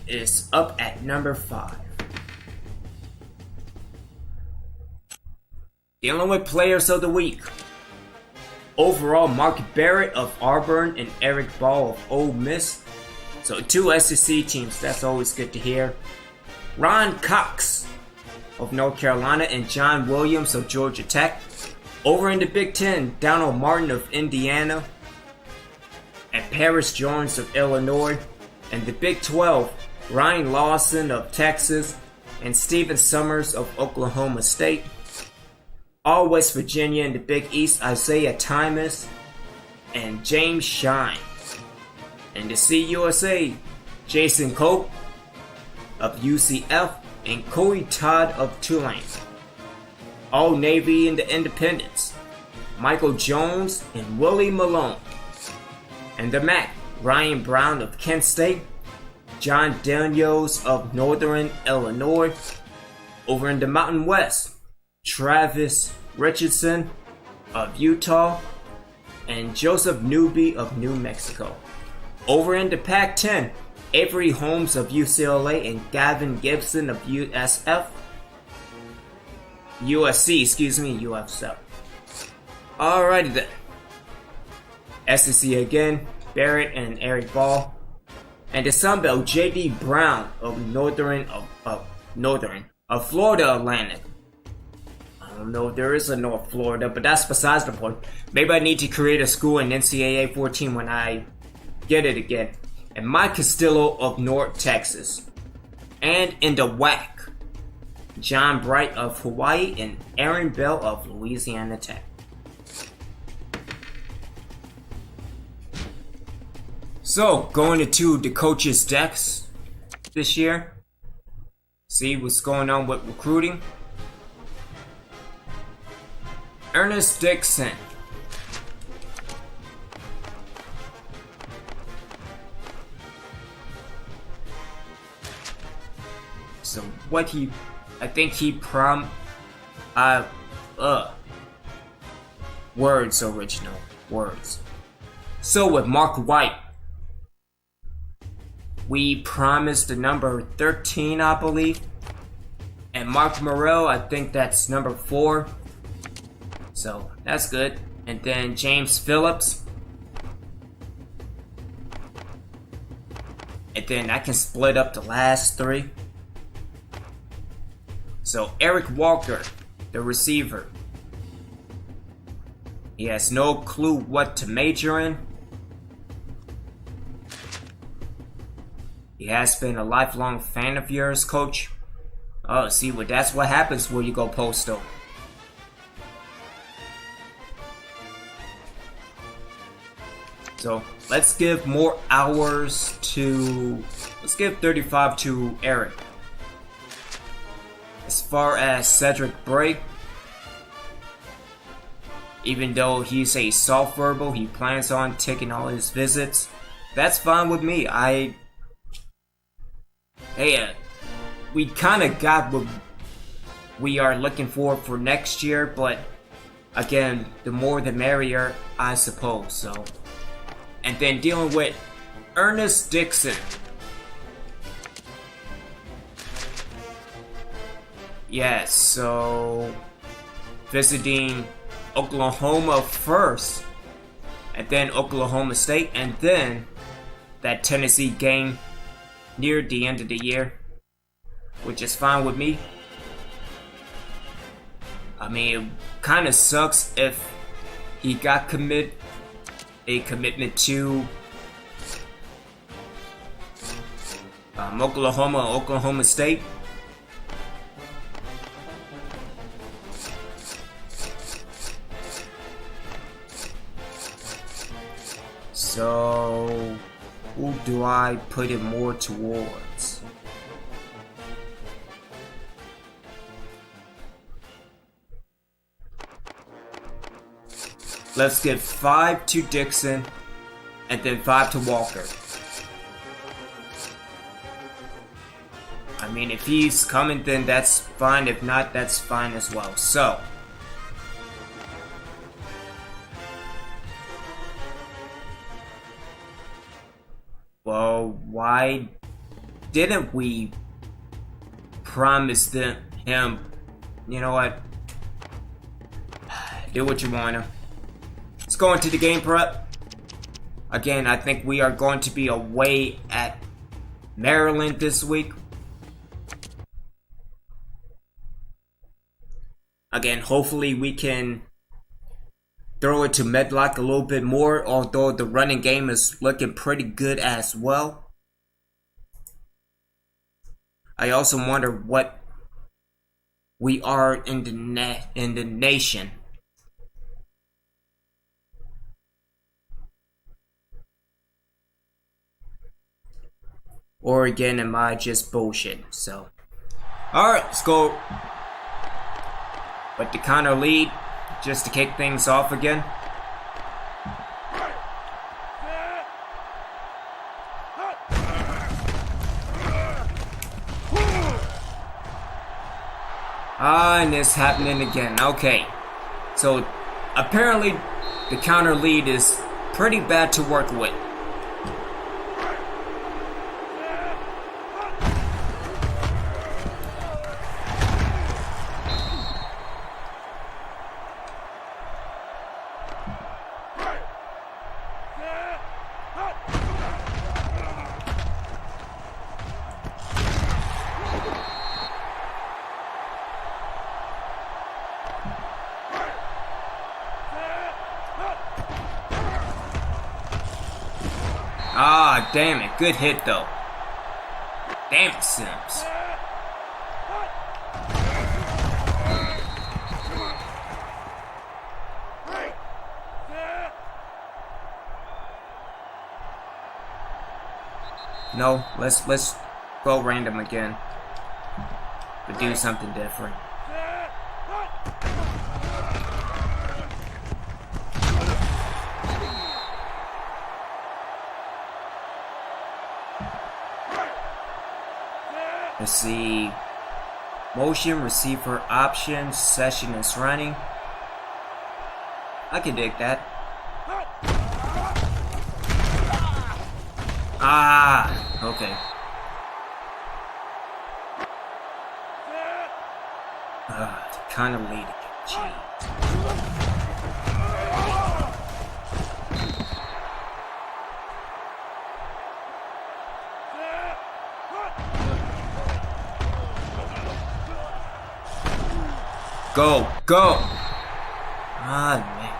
is up at number 5. Dealing with players of the week. Overall, Mark Barrett of Auburn and Eric Ball of Ole Miss. So 2 SEC teams, that's always good to hear. Ron Cox of North Carolina and John Williams of Georgia Tech. Over in the Big Ten, Donald Martin of Indiana and Paris Jones of Illinois. And the Big 12, Ryan Lawson of Texas and Stephen Summers of Oklahoma State. All West Virginia in the Big East, Isaiah Thomas and James Shine. And the CUSA, Jason Cope of UCF and Corey Todd of Tulane. All Navy in the Independents, Michael Jones and Willie Malone. And the MAC, Ryan Brown of Kent State, John Daniels of Northern Illinois. Over in the Mountain West, Travis Richardson of Utah and Joseph Newby of New Mexico. Over in the Pac-10, Avery Holmes of UCLA and Gavin Gibson of USC. Alrighty then. SEC again, Barrett and Eric Ball. And the Sun Belt, J.D. Brown of Florida Atlantic. I don't know if there is a North Florida, but that's besides the point. Maybe I need to create a school in NCAA 14 when I get it again. And Mike Castillo of North Texas. And in the WAC, John Bright of Hawaii and Aaron Bell of Louisiana Tech. So, going into the coaches' decks this year. See what's going on with recruiting. Ernest Dixon. So what I think he original words. So with Mark White, we promised the number 13, I believe. And Mark Morrell, I think that's number 4. So that's good. And then James Phillips. And then I can split up the last 3. So Eric Walker, the receiver. He has no clue what to major in. He has been a lifelong fan of yours, coach. Oh, see, well, that's what happens when you go postal. So let's give more hours to. Let's give 35 to Eric. As far as Cedric Bray, even though he's a soft verbal, he plans on taking all his visits. That's fine with me. We kind of got what we are looking for next year, but again, the more the merrier, I suppose. So, and then dealing with Ernest Dixon. Yes, so visiting Oklahoma first, and then Oklahoma State, and then that Tennessee game near the end of the year, which is fine with me. I mean, it kind of sucks if he got a commitment to Oklahoma State. So, who do I put it more towards? Let's give 5 to Dixon and then 5 to Walker. I mean, if he's coming, then that's fine. If not, that's fine as well. So, well, why didn't we promise him, you know what? Do what you wanna. Let's go into the game prep. Again, I think we are going to be away at Maryland this week. Again, hopefully we can throw it to Medlock a little bit more, although the running game is looking pretty good as well. I also wonder what we are in the nation. Or again, am I just bullshit? So, alright, let's go. But the counter lead, just to kick things off again. And it's happening again. Okay. So, apparently, the counter lead is pretty bad to work with. Ah, damn it. Good hit, though. Damn it, Sims. No, let's go random again. But do something different. Let's see. Motion, receiver option, session is running. I can dig that. Ah, okay. Kind of late again. Gee. Go, go! Ah, man.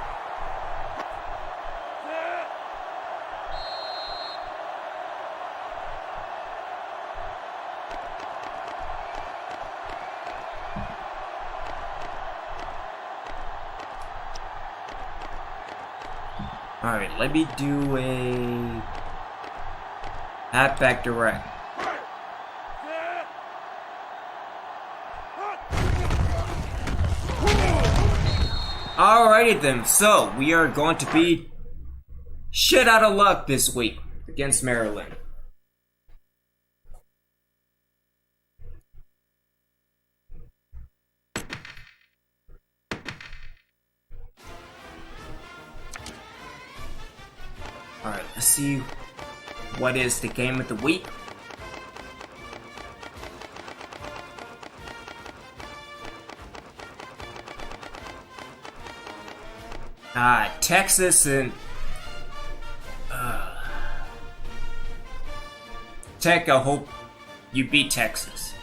Alright, let me do a halfback direct. Alrighty then, so we are going to be shit out of luck this week against Maryland. Alright, let's see what is the game of the week. Texas and Tech, I hope you beat Texas.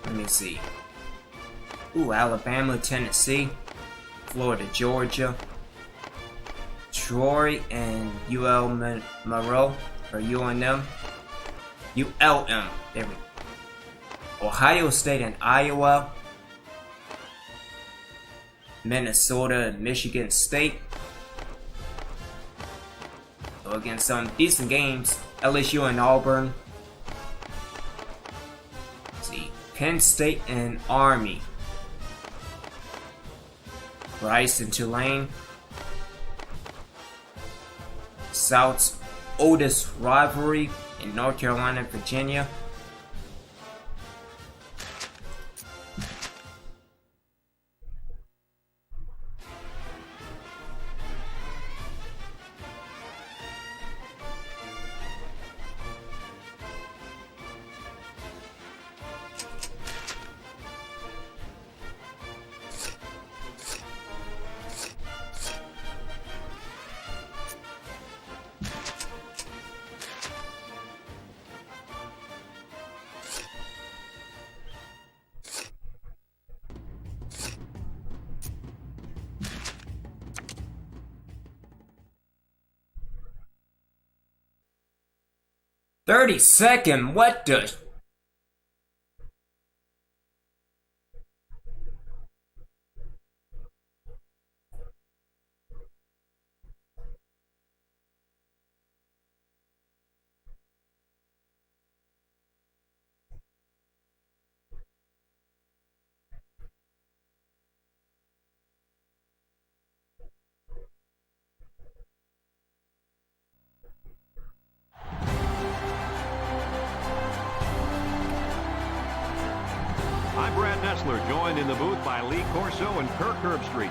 Let me see. Ooh, Alabama, Tennessee, Florida, Georgia, Troy, and ULM, or UNM. ULM. There we go. Ohio State and Iowa. Minnesota and Michigan State. So against some decent games. LSU and Auburn. Let's see. Penn State and Army. Rice and Tulane. South's oldest rivalry in North Carolina and Virginia. "30-second, what the?" I'm Brad Nessler, joined in the booth by Lee Corso and Kirk Herbstreit.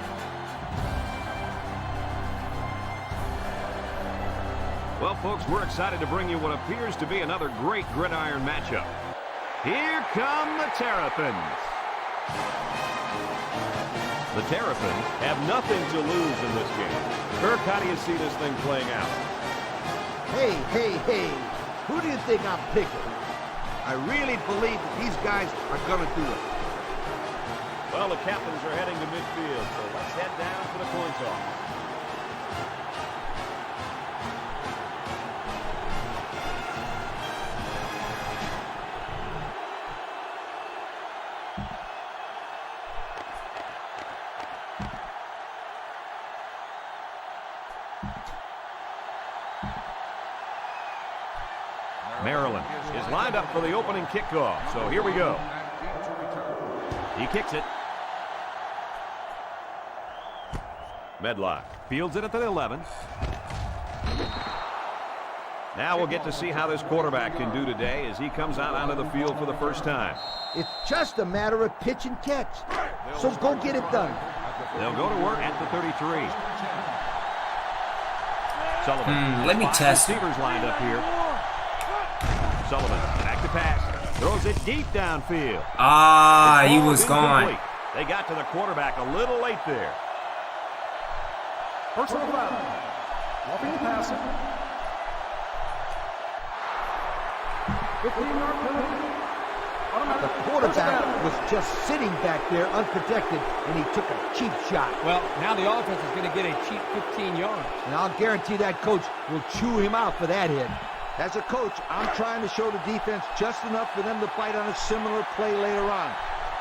Well, folks, we're excited to bring you what appears to be another great gridiron matchup. Here come the Terrapins. The Terrapins have nothing to lose in this game. Kirk, how do you see this thing playing out? Hey. Who do you think I'm picking? I really believe that these guys are going to do it. Well, the captains are heading to midfield, so let's head down for the coin toss. Maryland is lined up for the opening kickoff, so here we go. He kicks it. Medlock fields it at the 11. Now we'll get to see how this quarterback can do today as he comes out onto the field for the first time. It's just a matter of pitch and catch. So go get it done. They'll go to work at the 33. Sullivan. Let me test. Receivers lined up here. Sullivan back to pass. Throws it deep downfield. He was gone. They got to the quarterback a little late there. Personal foul. Roughing the passer. 15-yard penalty. The quarterback was just sitting back there unprotected, and he took a cheap shot. Well, now the offense is going to get a cheap 15 yards. And I'll guarantee that coach will chew him out for that hit. As a coach, I'm trying to show the defense just enough for them to bite on a similar play later on.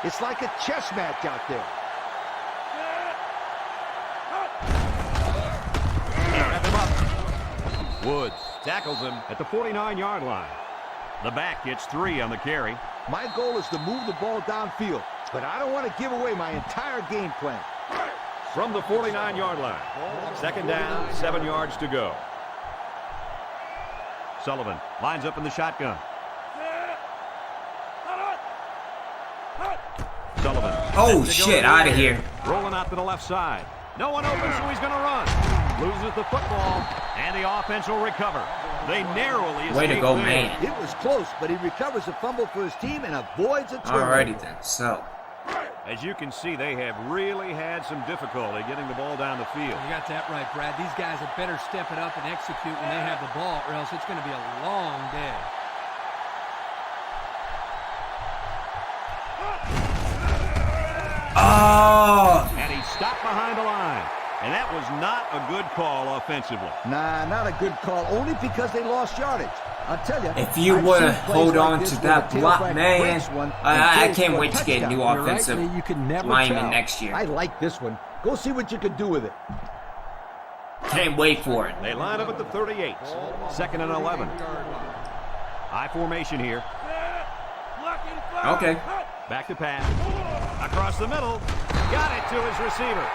It's like a chess match out there. Woods tackles him at the 49-yard line. The back gets 3 on the carry. My goal is to move the ball downfield, but I don't want to give away my entire game plan. From the 49-yard line. Second down, 7 yards to go. Sullivan lines up in the shotgun. Sullivan. Oh shit, out of here. Rolling out to the left side. No one open, so he's going to run. Loses the football, and the offense will recover. They narrowly escape. Way to go, there. man. It was close, but he recovers a fumble for his team and avoids a turnover. Alrighty then, so As you can see, they have really had some difficulty getting the ball down the field. You got that right, Brad. These guys had better step it up and execute when they have the ball, or else it's going to be a long day. Oh! And he stopped behind the line. And that was not a good call offensively. Nah, not a good call, only because they lost yardage. I'll tell you. If you would have hold on to that block, man, I can't wait to get a new offensive lineman next year. I like this one. Go see what you can do with it. Can't wait for it. They line up at the 38. 2nd and 11. High formation here. Okay. Back to pass. Across the middle. Got it to his receiver.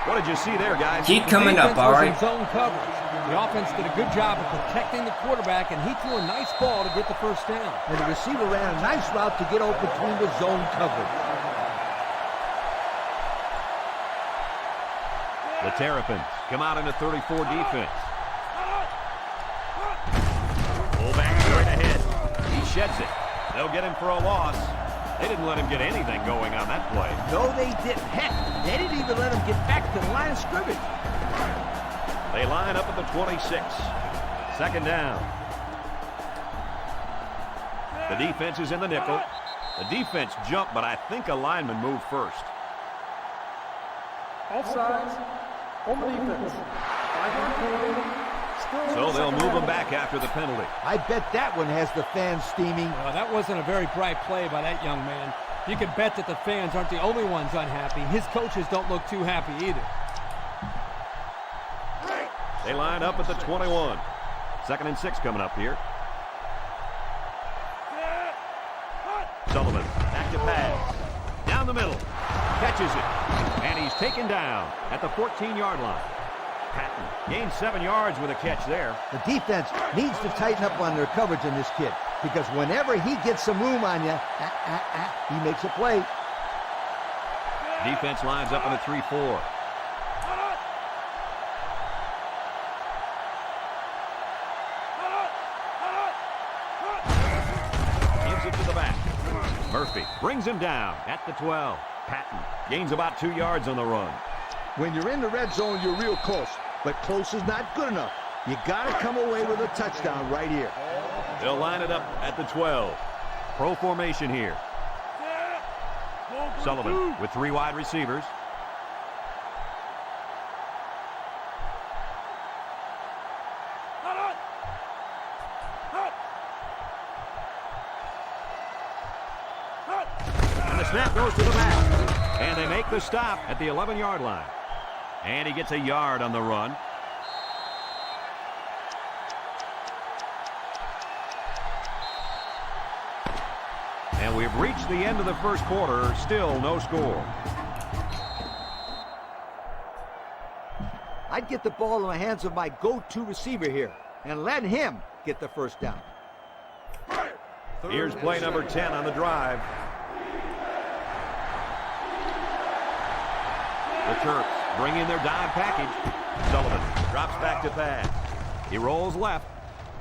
What did you see there, guys? Keep coming up, all right? Zone coverage. The offense did a good job of protecting the quarterback, and he threw a nice ball to get the first down. And the receiver ran a nice route to get open between the zone coverage. The Terrapins come out in a 34 defense. Fullback straight ahead. He sheds it. They'll get him for a loss. They didn't let him get anything going on that play. No, they didn't. Heck, they didn't even let him get back to the line of scrimmage. They line up at the 26. 2nd down. The defense is in the nickel. The defense jumped, but I think a lineman moved first. Offsides. On the defense. So they'll move him back after the penalty. I bet that one has the fans steaming. Well, that wasn't a very bright play by that young man. You can bet that the fans aren't the only ones unhappy. His coaches don't look too happy either. They line up at the 21. 2nd and 6 coming up here. Sullivan back to pass. Down the middle. Catches it. And he's taken down at the 14-yard line. Patton gained 7 yards with a catch there. The defense needs to tighten up on their coverage on this kid, because whenever he gets some room on you, he makes a play. Defense lines up in a 3-4. Gives it to the back. Murphy brings him down at the 12. Patton gains about 2 yards on the run. When you're in the red zone, you're real close, but close is not good enough. You got to come away with a touchdown right here. They'll line it up at the 12. Pro formation here. Sullivan with 3 wide receivers. And the snap goes to the back. And they make the stop at the 11-yard line. And he gets a yard on the run. And we've reached the end of the first quarter. Still no score. I'd get the ball in the hands of my go-to receiver here and let him get the first down. Here's play number 10 on the drive. The Terps bring in their dime package. Sullivan drops back to pass. He rolls left.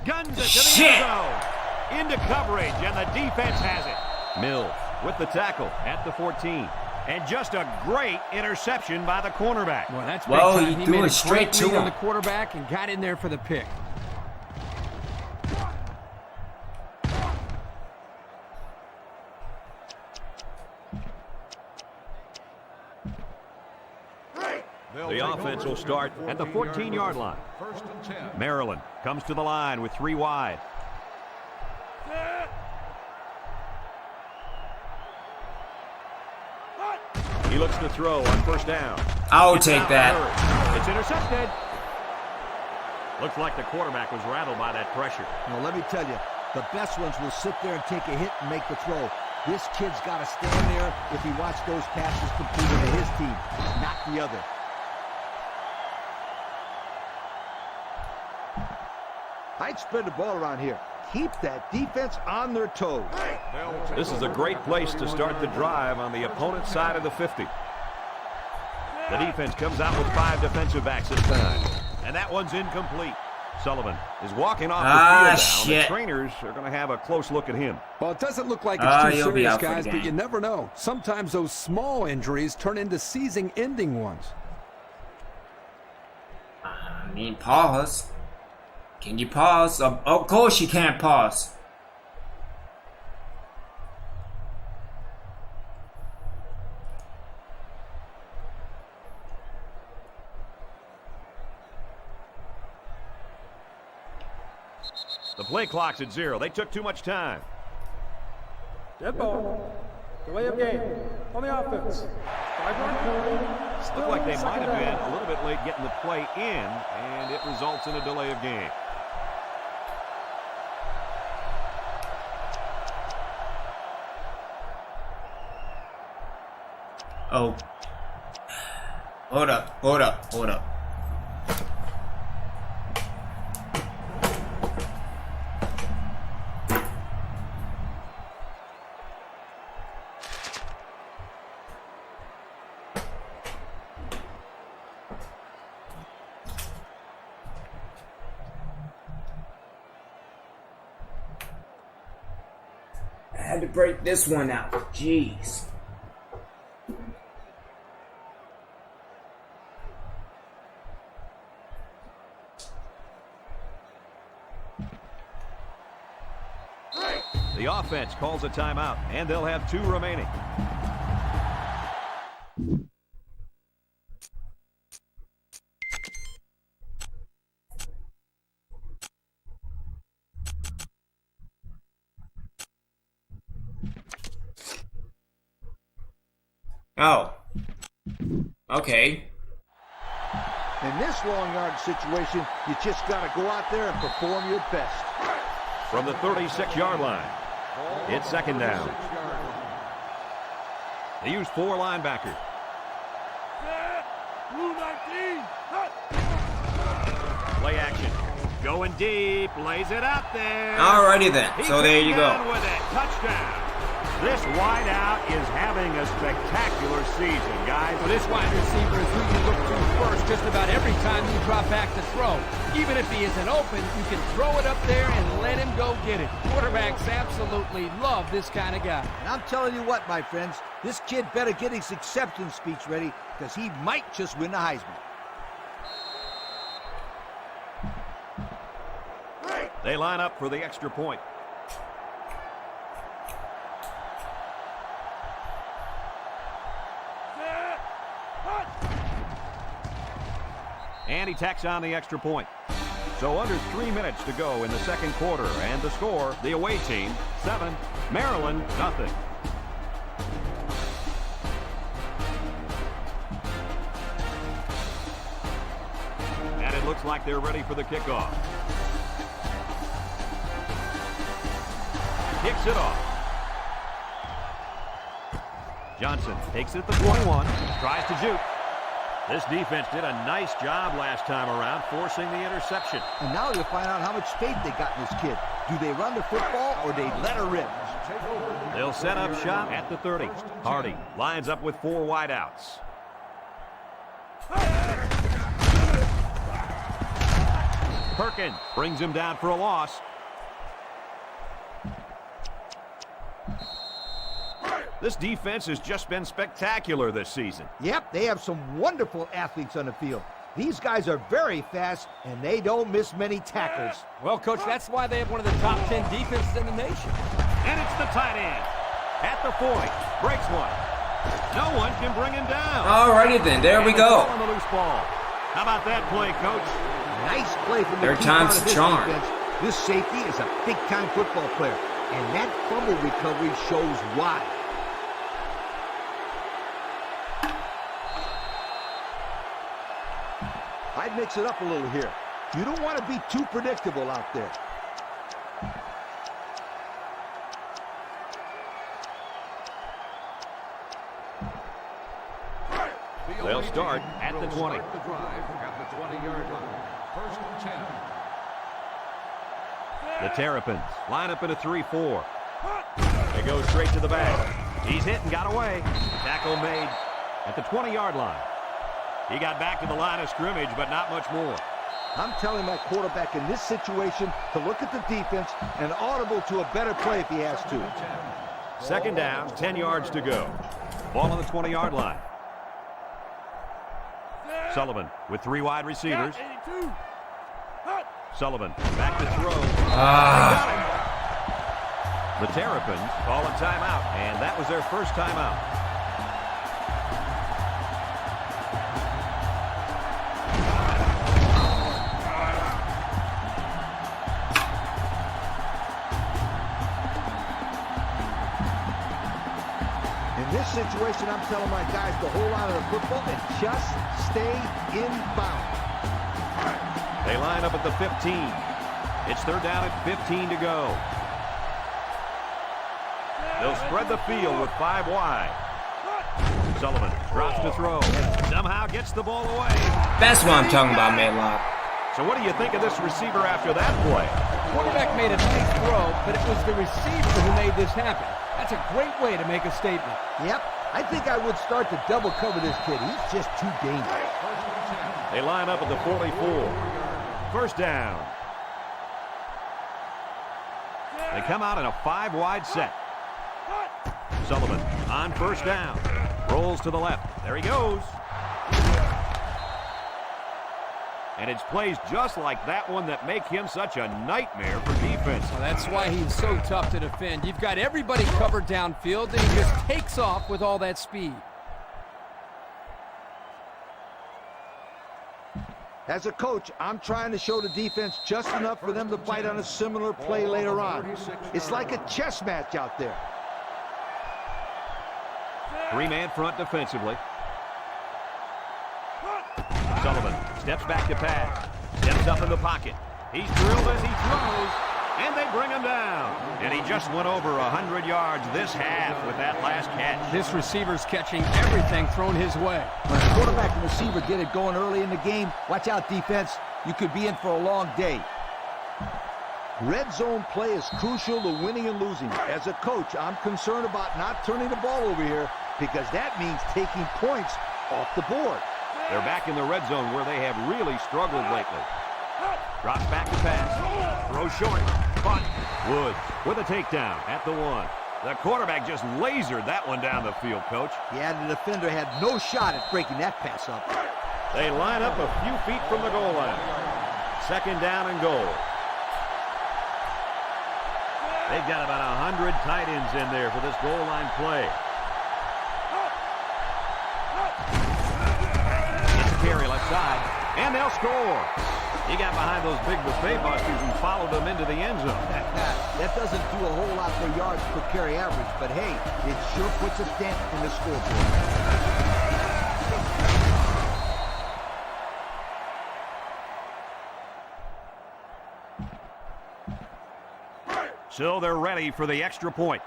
Guns it to the end zone. Into coverage, and the defense has it. Mills with the tackle at the 14. And just a great interception by the cornerback. Well, that's well, big time. he He threw made it a straight great to read on him. the quarterback and got in there for the pick. The offense will start at the 14-yard line. 1st and 10. Maryland comes to the line with 3 wide. He looks to throw on 1st down. I'll It's take out that. third. It's intercepted. Looks like the quarterback was rattled by that pressure. Now, let me tell you, the best ones will sit there and take a hit and make the throw. This kid's got to stand there if he wants those passes completed to his team, not the other. I'd spread the ball around here. Keep that defense on their toes. This is a great place to start the drive on the opponent's side of the 50. The defense comes out with 5 defensive backs this time. And that one's incomplete. Sullivan is walking off the field now. Shit. The trainers are going to have a close look at him. Well, it doesn't look like it's too he'll be serious, out for the guys, but game. you never know. Sometimes those small injuries turn into season-ending ones. I mean, pause. Can you pause? Of course you can't pause. The play clock's at 0. They took too much time. Dead ball. Delay of game. On the offense. 5-yard penalty. Still Looked like they might second have been down. a little bit late getting the play in, and it results in a delay of game. Oh. Hold up. I had to break this one out. Jeez. The offense calls a timeout, and they'll have 2 remaining. Oh. Okay. In this long yard situation, you just got to go out there and perform your best. From the 36-yard line, it's second down. They use 4 linebackers. Blue 19. Hut. Play action. Going deep, lays it out there. Alrighty then. He So there came you down go. with it. Touchdown. This wideout is having a spectacular season, guys. Well, this wide receiver is who you look to first just about every time you drop back to throw. Even if he isn't open, you can throw it up there and let him go get it. Quarterbacks absolutely love this kind of guy. And I'm telling you what, my friends, this kid better get his acceptance speech ready because he might just win the Heisman. They line up for the extra point. And he tacks on the extra point. So under 3 minutes to go in the second quarter. And the score, the away team, 7, Maryland, nothing. And it looks like they're ready for the kickoff. Kicks it off. Johnson takes it at the 21, tries to juke. This defense did a nice job last time around, forcing the interception. And now you'll find out how much faith they got in this kid. Do they run the football or they let her rip? They'll set up shop at the 30. Hardy lines up with 4 wideouts. Perkins brings him down for a loss. This defense has just been spectacular this season. Yep, they have some wonderful athletes on the field. These guys are very fast, and they don't miss many tackles. Well, Coach, that's why they have one of the top 10 defenses in the nation. And it's the tight end. At the 40. Breaks one. No one can bring him down. Alrighty then. There we go. On the loose ball. How about that play, Coach? Nice play from the Third key part time's of the this charm. defense. This safety is a big-time football player, and that fumble recovery shows why. I'd mix it up a little here. You don't want to be too predictable out there. They'll start at the 20. The drive at the 20-yard line. First and 10. The Terrapins line up in a 3-4. They go straight to the bag. He's hit and got away. Tackle made at the 20-yard line. He got back to the line of scrimmage, but not much more. I'm telling my quarterback in this situation to look at the defense and audible to a better play if he has to. Second down, 10 yards to go. Ball on the 20-yard line. Sullivan with 3 wide receivers. Sullivan back to throw. The Terrapins call a timeout, and that was their first timeout. In this situation, I'm telling my guys to hold on to the football and just stay in bounds. They line up at the 15. It's third down at 15 to go. They'll spread the field with 5 wide. Sullivan drops to throw. Somehow gets the ball away. That's what I'm talking about, Matlock. So what do you think of this receiver after that play? Quarterback made a nice throw, but it was the receiver who made this happen. That's a great way to make a statement. Yep, I think I would start to double cover this kid. He's just too dangerous. They line up at the 44. First down. They come out in a 5 wide set. Sullivan on first down. Rolls to the left. There he goes. And it's plays just like that one that make him such a nightmare for defense. Well, that's why he's so tough to defend. You've got everybody covered downfield, and he just takes off with all that speed. As a coach, I'm trying to show the defense just enough for them to bite on a similar play later on. It's like a chess match out there. 3-man front defensively. Sullivan steps back to pass. Steps up in the pocket. He's drilled as he throws. And they bring him down. And he just went over 100 yards this half with that last catch. This receiver's catching everything thrown his way. When the quarterback and receiver get it going early in the game, watch out, defense. You could be in for a long day. Red zone play is crucial to winning and losing. As a coach, I'm concerned about not turning the ball over here because that means taking points off the board. They're back in the red zone where they have really struggled lately. Drops back to pass. Throw short. Caught. Woods with a takedown at the 1. The quarterback just lasered that one down the field, Coach. Yeah, the defender had no shot at breaking that pass up. They line up a few feet from the goal line. Second down and goal. They've got about 100 tight ends in there for this goal line play. It's carry left side, and they'll score. He got behind those big buffet busters and followed them into the end zone. That doesn't do a whole lot for yards per carry average, but hey, it sure puts a dent in the scoreboard. So they're ready for the extra point.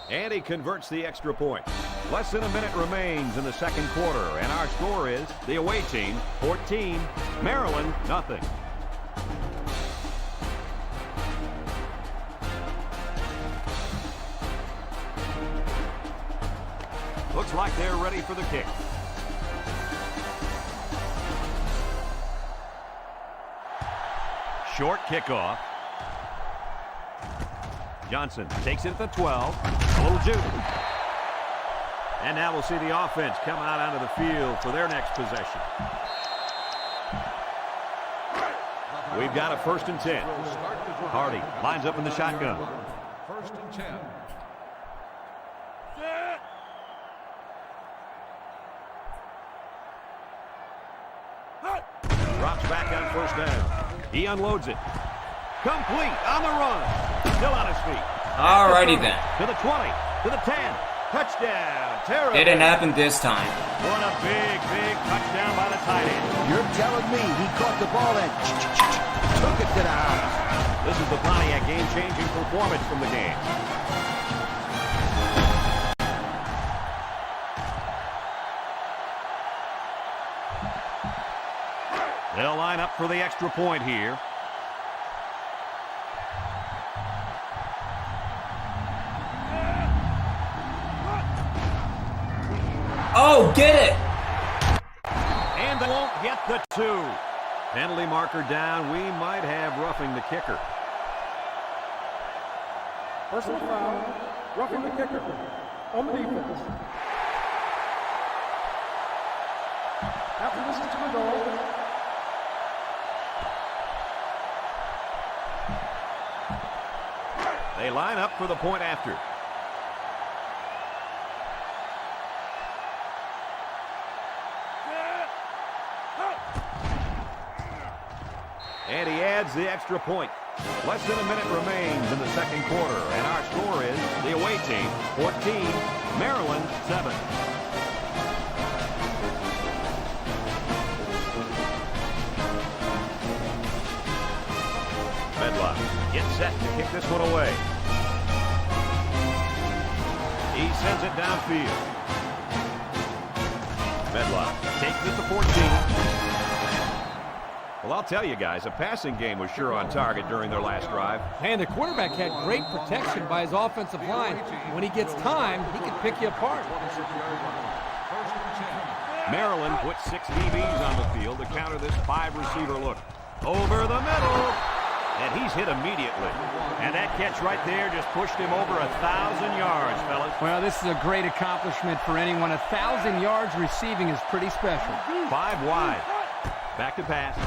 And he converts the extra point. Less than a minute remains in the second quarter, and our score is the away team 14, Maryland nothing. Looks like they're ready for the kick. Short kickoff. Johnson takes it at the 12. A little juke. And now we'll see the offense come out onto the field for their next possession. We've got a 1st and 10. Hardy lines up in the shotgun. 1st and 10. Drops back on 1st down. He unloads it. Complete on the run. Still on his feet. Alrighty then. To the 20. To the 10. Touchdown. Terrible. Didn't happen this time. What a big, big touchdown by the tight end. You're telling me he caught the ball and took it to the house. This is the Pontiac game-changing performance from the game. They'll line up for the extra point here. go get it. And they won't get the 2. Penalty marker down. We might have roughing the kicker. Personal foul, roughing the kicker on the defense. After this is to the goal. They line up for the point after. And he adds the extra point. Less than a minute remains in the second quarter, and our score is the away team 14, Maryland 7. Medlock gets set to kick this one away. He sends it downfield. Medlock takes it to 14. Well, I'll tell you guys, a passing game was sure on target during their last drive. And the quarterback had great protection by his offensive line. When he gets time, he can pick you apart. Maryland puts 6 DBs on the field to counter this 5-receiver look. Over the middle. And he's hit immediately. And that catch right there just pushed him over 1,000 yards, fellas. Well, this is a great accomplishment for anyone. 1,000 yards receiving is pretty special. 5 wide. Back to pass.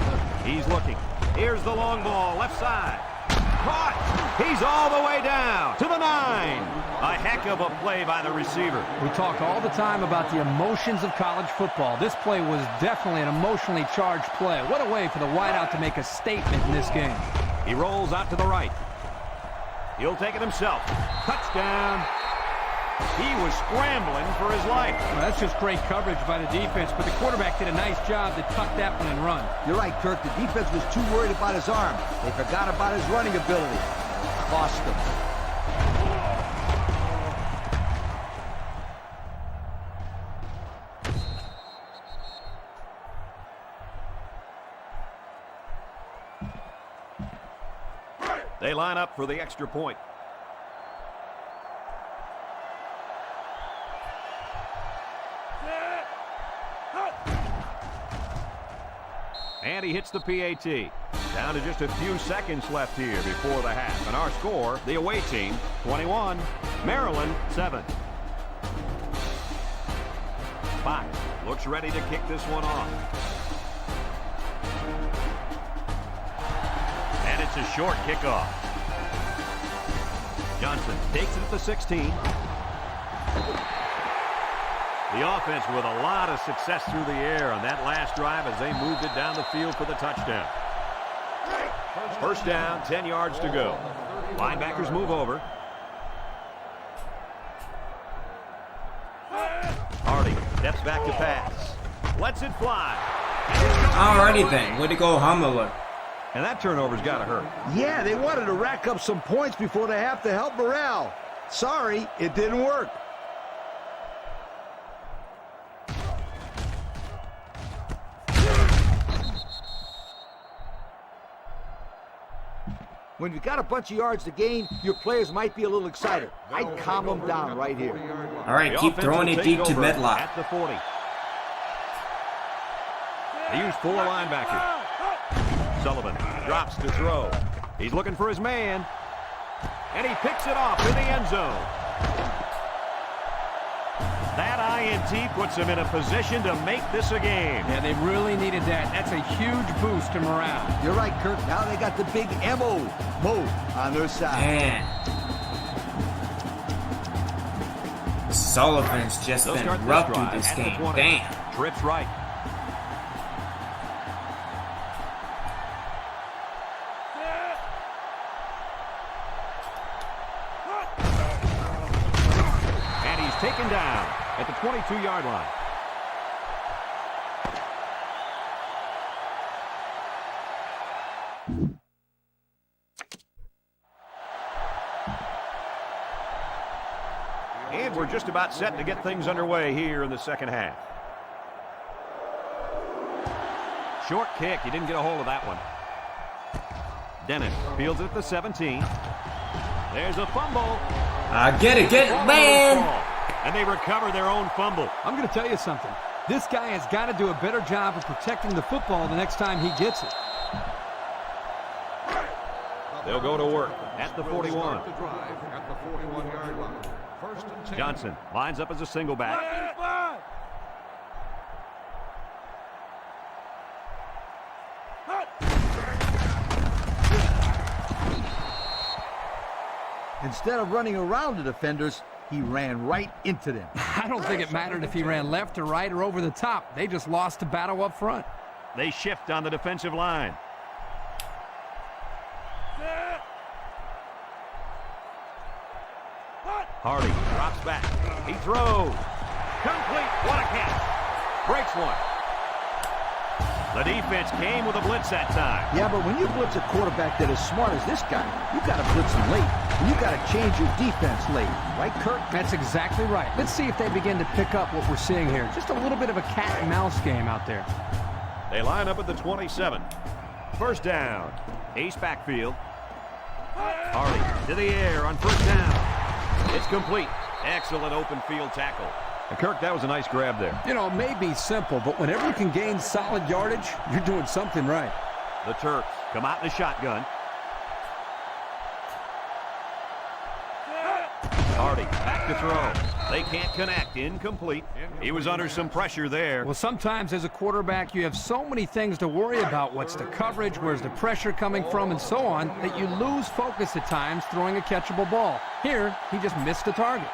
He's looking. Here's the long ball, left side. Caught. He's all the way down to the 9. A heck of a play by the receiver. We talk all the time about the emotions of college football. This play was definitely an emotionally charged play. What a way for the wideout to make a statement in this game. He rolls out to the right. He'll take it himself. Touchdown. He was scrambling for his life. Well, that's just great coverage by the defense, but the quarterback did a nice job to tuck that one and run. You're right, Kirk. The defense was too worried about his arm. They forgot about his running ability. Cost them. They line up for the extra point. And he hits the PAT. Down to just a few seconds left here before the half. And our score, the away team, 21, Maryland 7. Fox looks ready to kick this one off. And it's a short kickoff. Johnson takes it at the 16. The offense with a lot of success through the air on that last drive as they moved it down the field for the touchdown. First down, 10 yards to go. Linebackers move over. Hardy steps back to pass. Lets it fly. Alrighty then, way to go, Hummer. And that turnover's got to hurt. Yeah, they wanted to rack up some points before they have to help morale. Sorry, it didn't work. When you've got a bunch of yards to gain, your players might be a little excited. I'd calm them down right here. All right, keep throwing it deep to Medlock. At the 40. They use 4 linebackers. Sullivan drops to throw. He's looking for his man. And he picks it off in the end zone. That INT puts him in a position to make this a game. Yeah, they really needed that. That's a huge boost to morale. You're right, Kirk. Now they got the big M.O. on their side. Man. Sullivan's just They'll been start rough this through drive this at the game. 20. Damn. Trips right. And he's taken down at the 22-yard line. And we're just about set to get things underway here in the second half. Short kick. He didn't get a hold of that one. Dennis fields it at the 17. There's a fumble. Get it, man. and they recover their own fumble. I'm going to tell you something. This guy has got to do a better job of protecting the football the next time he gets it. They'll go to work at the 41. The drive at the 41-yard line. First and 10. Johnson lines up as a single back. Instead of running around the defenders, he ran right into them. I don't think it mattered if he ran left or right or over the top. They just lost the battle up front. They shift on the defensive line. Hardy drops back. He throws. Complete. What a catch. Breaks one. The defense came with a blitz that time. Yeah, but when you blitz a quarterback that is smart as this guy, you got to blitz him late. And you got to change your defense late. Right, Kirk? That's exactly right. Let's see if they begin to pick up what we're seeing here. Just a little bit of a cat and mouse game out there. They line up at the 27. First down. Ace backfield. Hardy to the air on first down. It's complete. Excellent open field tackle. And Kirk, that was a nice grab there. You know, it may be simple, but whenever you can gain solid yardage, you're doing something right. The Turks come out in the shotgun. Hardy back to throw. They can't connect. Incomplete. He was under some pressure there. Well, sometimes as a quarterback, you have so many things to worry about. What's the coverage? Where's the pressure coming from? And so on, that you lose focus at times throwing a catchable ball. Here, he just missed the target.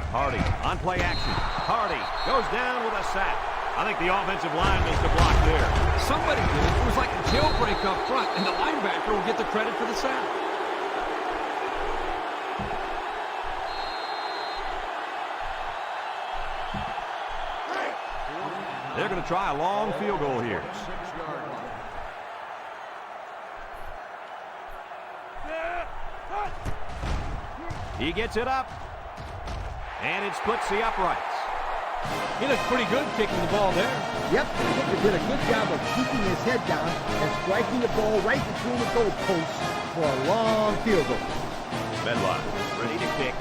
Hardy on play action. Hardy goes down with a sack. I think the offensive line missed a block there. Somebody did. It was like a jailbreak up front, and the linebacker will get the credit for the sack. They're going to try a long field goal here. 6-yard line. He gets it up. And it splits the uprights. He looked pretty good kicking the ball there. Yep, Hooker did a good job of keeping his head down and striking the ball right between the goalposts for a long field goal. Medlock ready to kick.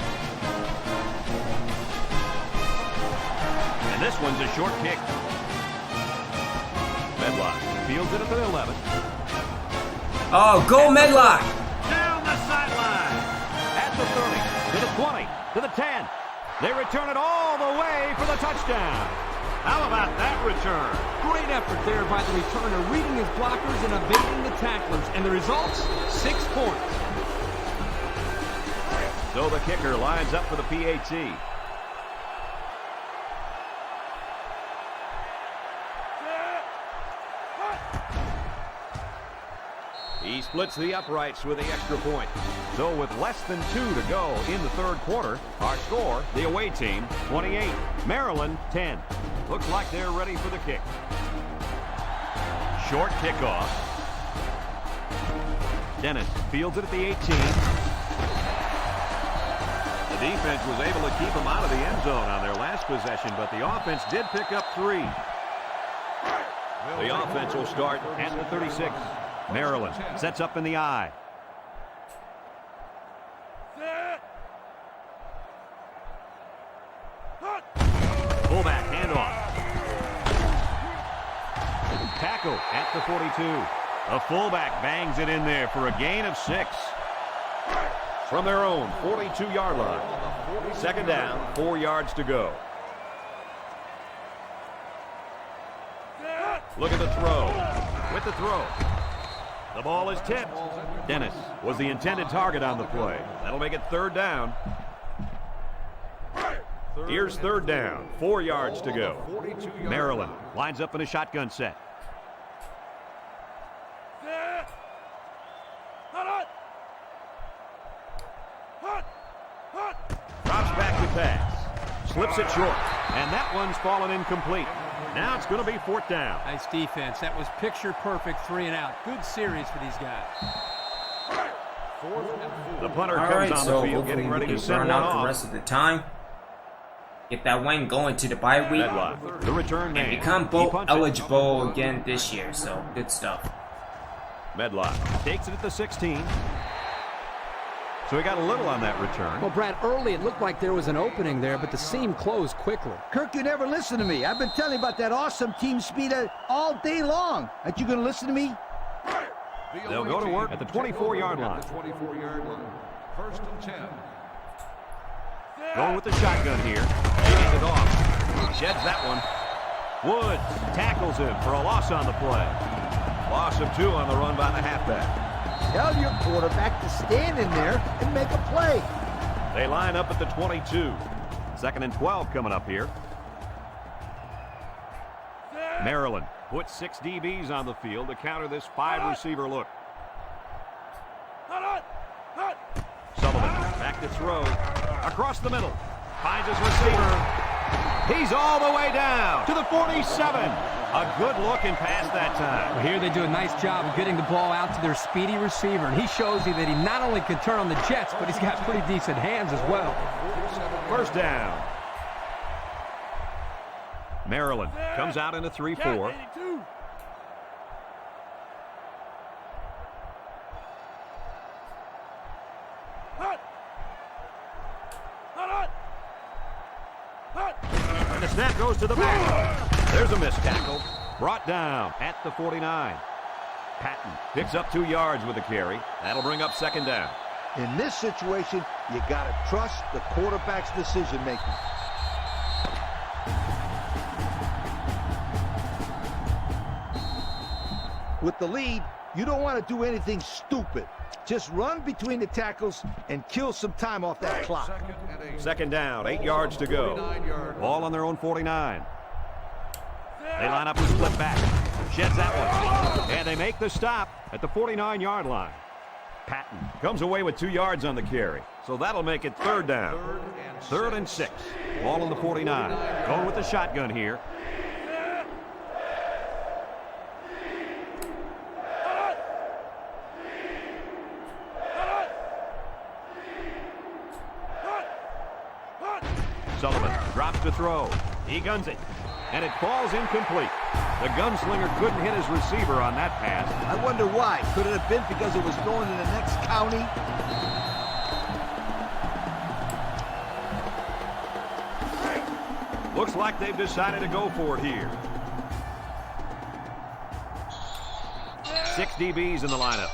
And this one's a short kick. Medlock fields it at the 11. Oh, go Medlock! Down the sideline. At the 30, to the 20, to the 10. They return it all the way for the touchdown. How about that return? Great effort there by the returner, reading his blockers and evading the tacklers. And the results, 6 points. So the kicker lines up for the PAT. He splits the uprights with the extra point. So with less than 2 to go in the third quarter, our score, the away team, 28. Maryland, 10. Looks like they're ready for the kick. Short kickoff. Dennis fields it at the 18. The defense was able to keep them out of the end zone on their last possession, but the offense did pick up 3. The offense will start at the 36. Maryland sets up in the eye. Fullback handoff. Tackle at the 42. A fullback bangs it in there for a gain of 6. From their own 42-yard line. Second down, 4 yards to go. Look at the throw. With the throw. The ball is tipped. Dennis was the intended target on the play. That'll make it third down. Here's third down. 4 yards to go. Maryland lines up in a shotgun set. Drops back to pass. Slips it short. And that one's fallen incomplete. Now it's going to be 4th down. Nice defense. That was picture perfect 3 and out. Good series for these guys. The punter All comes right, on so the field hopefully getting ready we to can send burn one out the off. rest of the time. Get that win going to the bye week. Medlock, the return man. And become He bowl punts it. eligible again this year, so good stuff. Medlock takes it at the 16. So he got a little on that return. Well, Brad, early it looked like there was an opening there, but the seam closed quickly. Kirk, you never listen to me. I've been telling you about that awesome team speed all day long. Aren't you going to listen to me? They'll go to work at the 24-yard line. 24-yard line. First and 10. Going with the shotgun here. He gets it off. Sheds that one. Woods tackles him for a loss on the play. Loss of 2 on the run by the halfback. Tell your quarterback to stand in there and make a play. They line up at the 22. 2nd and 12 coming up here. Maryland puts 6 DBs on the field to counter this 5-receiver look. Sullivan back to throw. Across the middle. Finds his receiver. He's all the way down to the 47. A good looking pass that time. Well, here they do a nice job of getting the ball out to their speedy receiver, and he shows you that he not only can turn on the jets, but he's got pretty decent hands as well. First down. Maryland comes out in a 3-4. And the snap goes to the back. There's a missed tackle. Brought down at the 49. Patton picks up 2 yards with the carry. That'll bring up 2nd down. In this situation, you got to trust the quarterback's decision-making. With the lead, you don't want to do anything stupid. Just run between the tackles and kill some time off that clock. 2nd down, 8 yards to go. Ball on their own 49. They line up and split back. Sheds that one. And they make the stop at the 49-yard line. Patton comes away with 2 yards on the carry. So that'll make it 3rd down. 3rd and 6. Ball on the 49. Going with the shotgun here. Sullivan drops to throw. He guns it. And it falls incomplete. The gunslinger couldn't hit his receiver on that pass. I wonder why. Could it have been because it was going to the next county? Looks like they've decided to go for it here. 6 DBs in the lineup.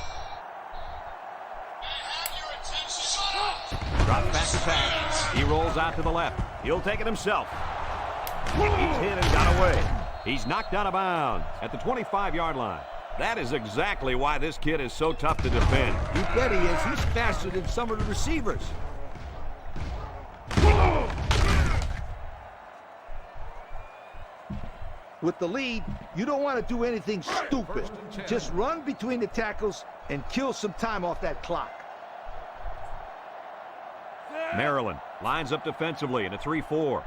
Drops back to pass. He rolls out to the left. He'll take it himself. He's hit and got away. He's knocked out of bounds at the 25-yard line. That is exactly why this kid is so tough to defend. You bet he is. He's faster than some of the receivers. With the lead, you don't want to do anything stupid. Just run between the tackles and kill some time off that clock. Maryland lines up defensively in a 3-4.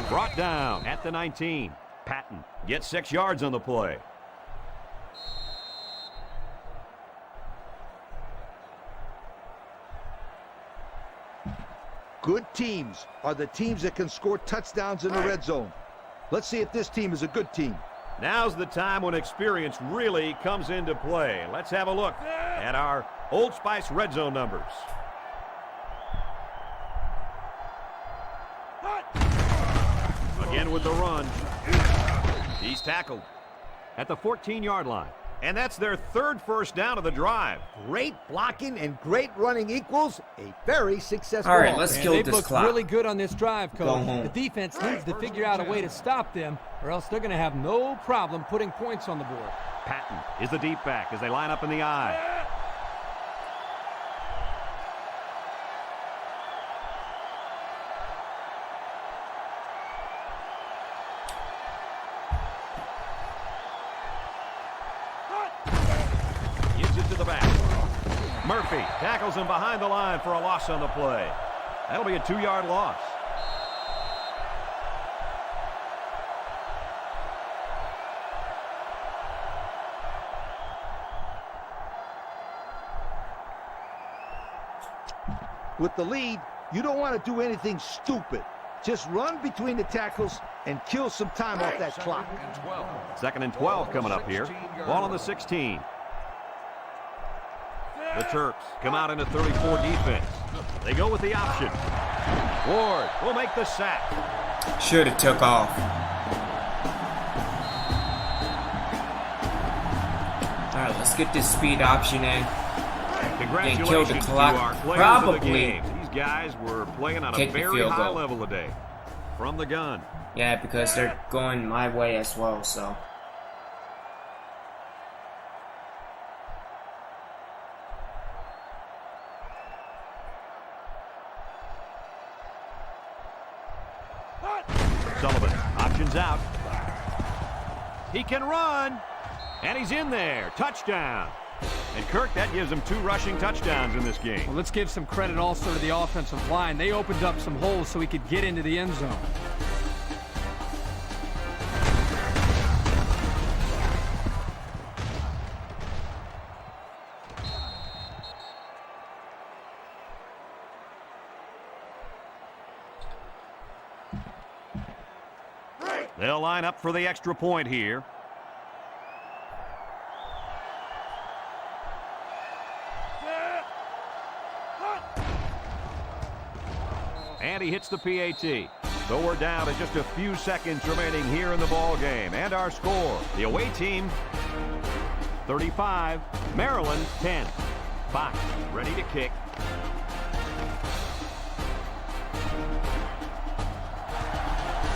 Brought down at the 19. Patton gets 6 yards on the play. Good teams are the teams that can score touchdowns in the red zone. Let's see if this team is a good team. Now's the time when experience really comes into play. Let's have a look at our Old Spice red zone numbers. Again with the run. He's tackled at the 14-yard line. And that's their 3rd first down of the drive. Great blocking and great running equals a very successful All right, offense. let's kill They've this looked clock. really good on this drive, Go Coach. home. The defense needs to figure out a way to stop them, or else they're going to have no problem putting points on the board. Patton is the deep back as they line up in the I. Gives it to the back. Murphy tackles him behind the line for a loss on the play. That'll be a 2-yard loss. With the lead, you don't want to do anything stupid. Just run between the tackles and kill some time off that clock. Second and 12 coming up here. Ball on the 16. The Terps come out in a 34 defense. They go with the option. Ward will make the sack. Should have took off. Alright, let's get this speed option in. Congratulations kill the clock. to our players Probably of the game. These guys were playing on a kick the very field high goal. level today. From the gun. Yeah, because they're going my way as well, so. Sullivan, options out. He can run. And he's in there. Touchdown. And Kirk, that gives him 2 rushing touchdowns in this game. Well, let's give some credit also to the offensive line. They opened up some holes so he could get into the end zone. They'll line up for the extra point here. And he hits the PAT. So we're down to just a few seconds remaining here in the ball game. And our score, the away team, 35, Maryland 10. Fox ready to kick.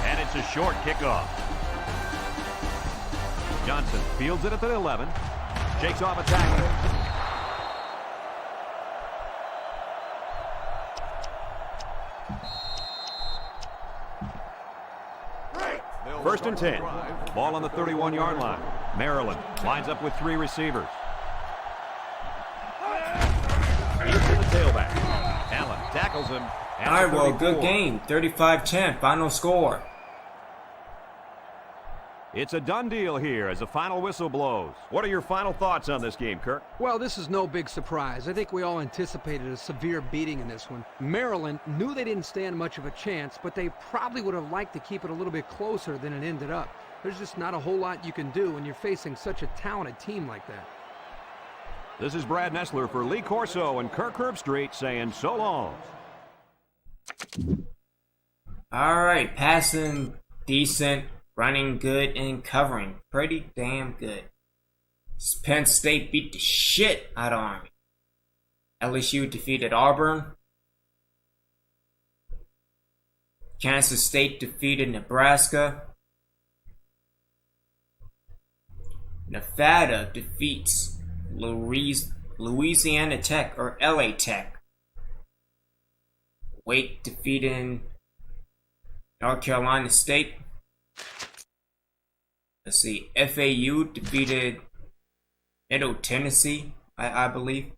And it's a short kickoff. Johnson fields it at the 11. Shakes off a tackle. First and 10. Ball on the 31-yard line. Maryland lines up with 3 receivers. He's to the tailback. Allen tackles him. Alright, well, good game. 35-10, final score. It's a done deal here as the final whistle blows. What are your final thoughts on this game, Kirk? Well, this is no big surprise. I think we all anticipated a severe beating in this one. Maryland knew they didn't stand much of a chance, but they probably would have liked to keep it a little bit closer than it ended up. There's just not a whole lot you can do when you're facing such a talented team like that. This is Brad Nessler for Lee Corso and Kirk Herbstreit saying so long. Alright, passing decent, running good, and covering pretty damn good. Penn State beat the shit out of Army. LSU defeated Auburn. Kansas State defeated Nebraska. Nevada defeats Louisiana Tech or LA Tech. Wake defeating North Carolina State. Let's see, FAU defeated Middle Tennessee, I believe.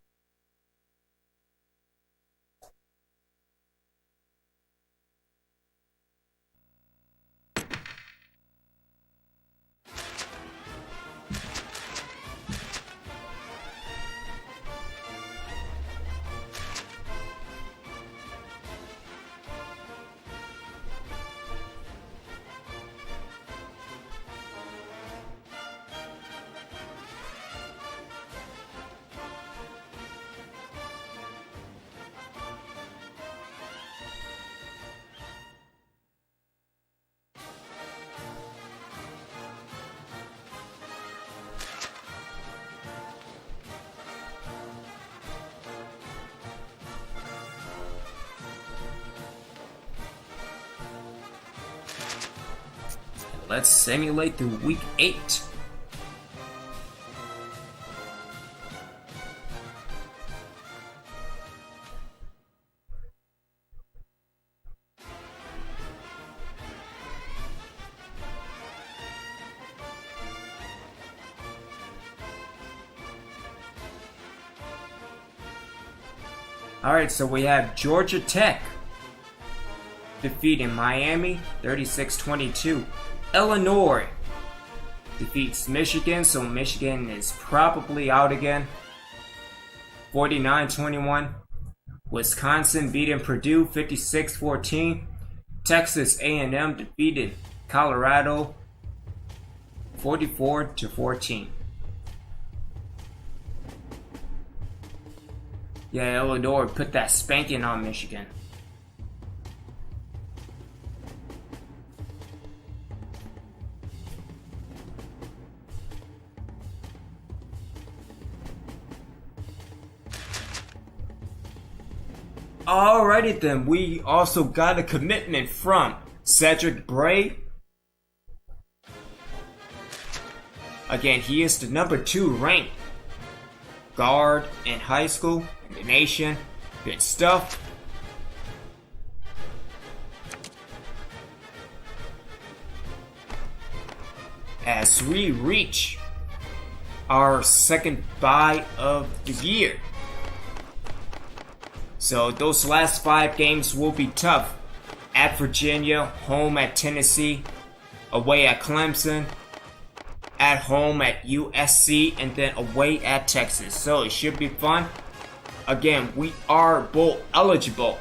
Let's simulate through week 8. Alright, so we have Georgia Tech defeating Miami 36-22. Illinois defeats Michigan, so Michigan is probably out again. 49-21. Wisconsin beating Purdue 56-14. Texas A&M defeated Colorado 44-14. Yeah, Illinois put that spanking on Michigan. Alrighty then, we also got a commitment from Cedric Bray. Again, he is the number 2 ranked guard in high school in the nation. Good stuff. As we reach our second bye of the year. So those last 5 games will be tough. At Virginia, home at Tennessee, away at Clemson, at home at USC, and then away at Texas. So it should be fun. Again, we are bowl eligible.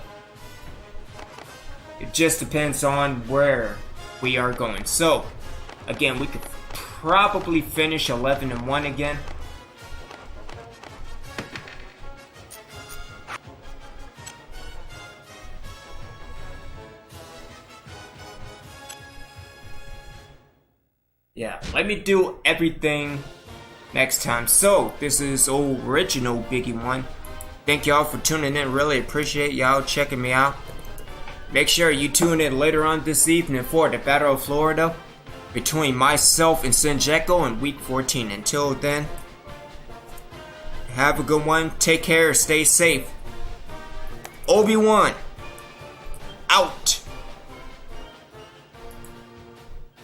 It just depends on where we are going. So, again, we could probably finish 11-1 again. Yeah, let me do everything next time. So, this is original Biggie 1. Thank y'all for tuning in. Really appreciate y'all checking me out. Make sure you tune in later on this evening for the Battle of Florida between myself and Sinjeko in Week 14. Until then, have a good one. Take care. Stay safe. Obi-Wan out.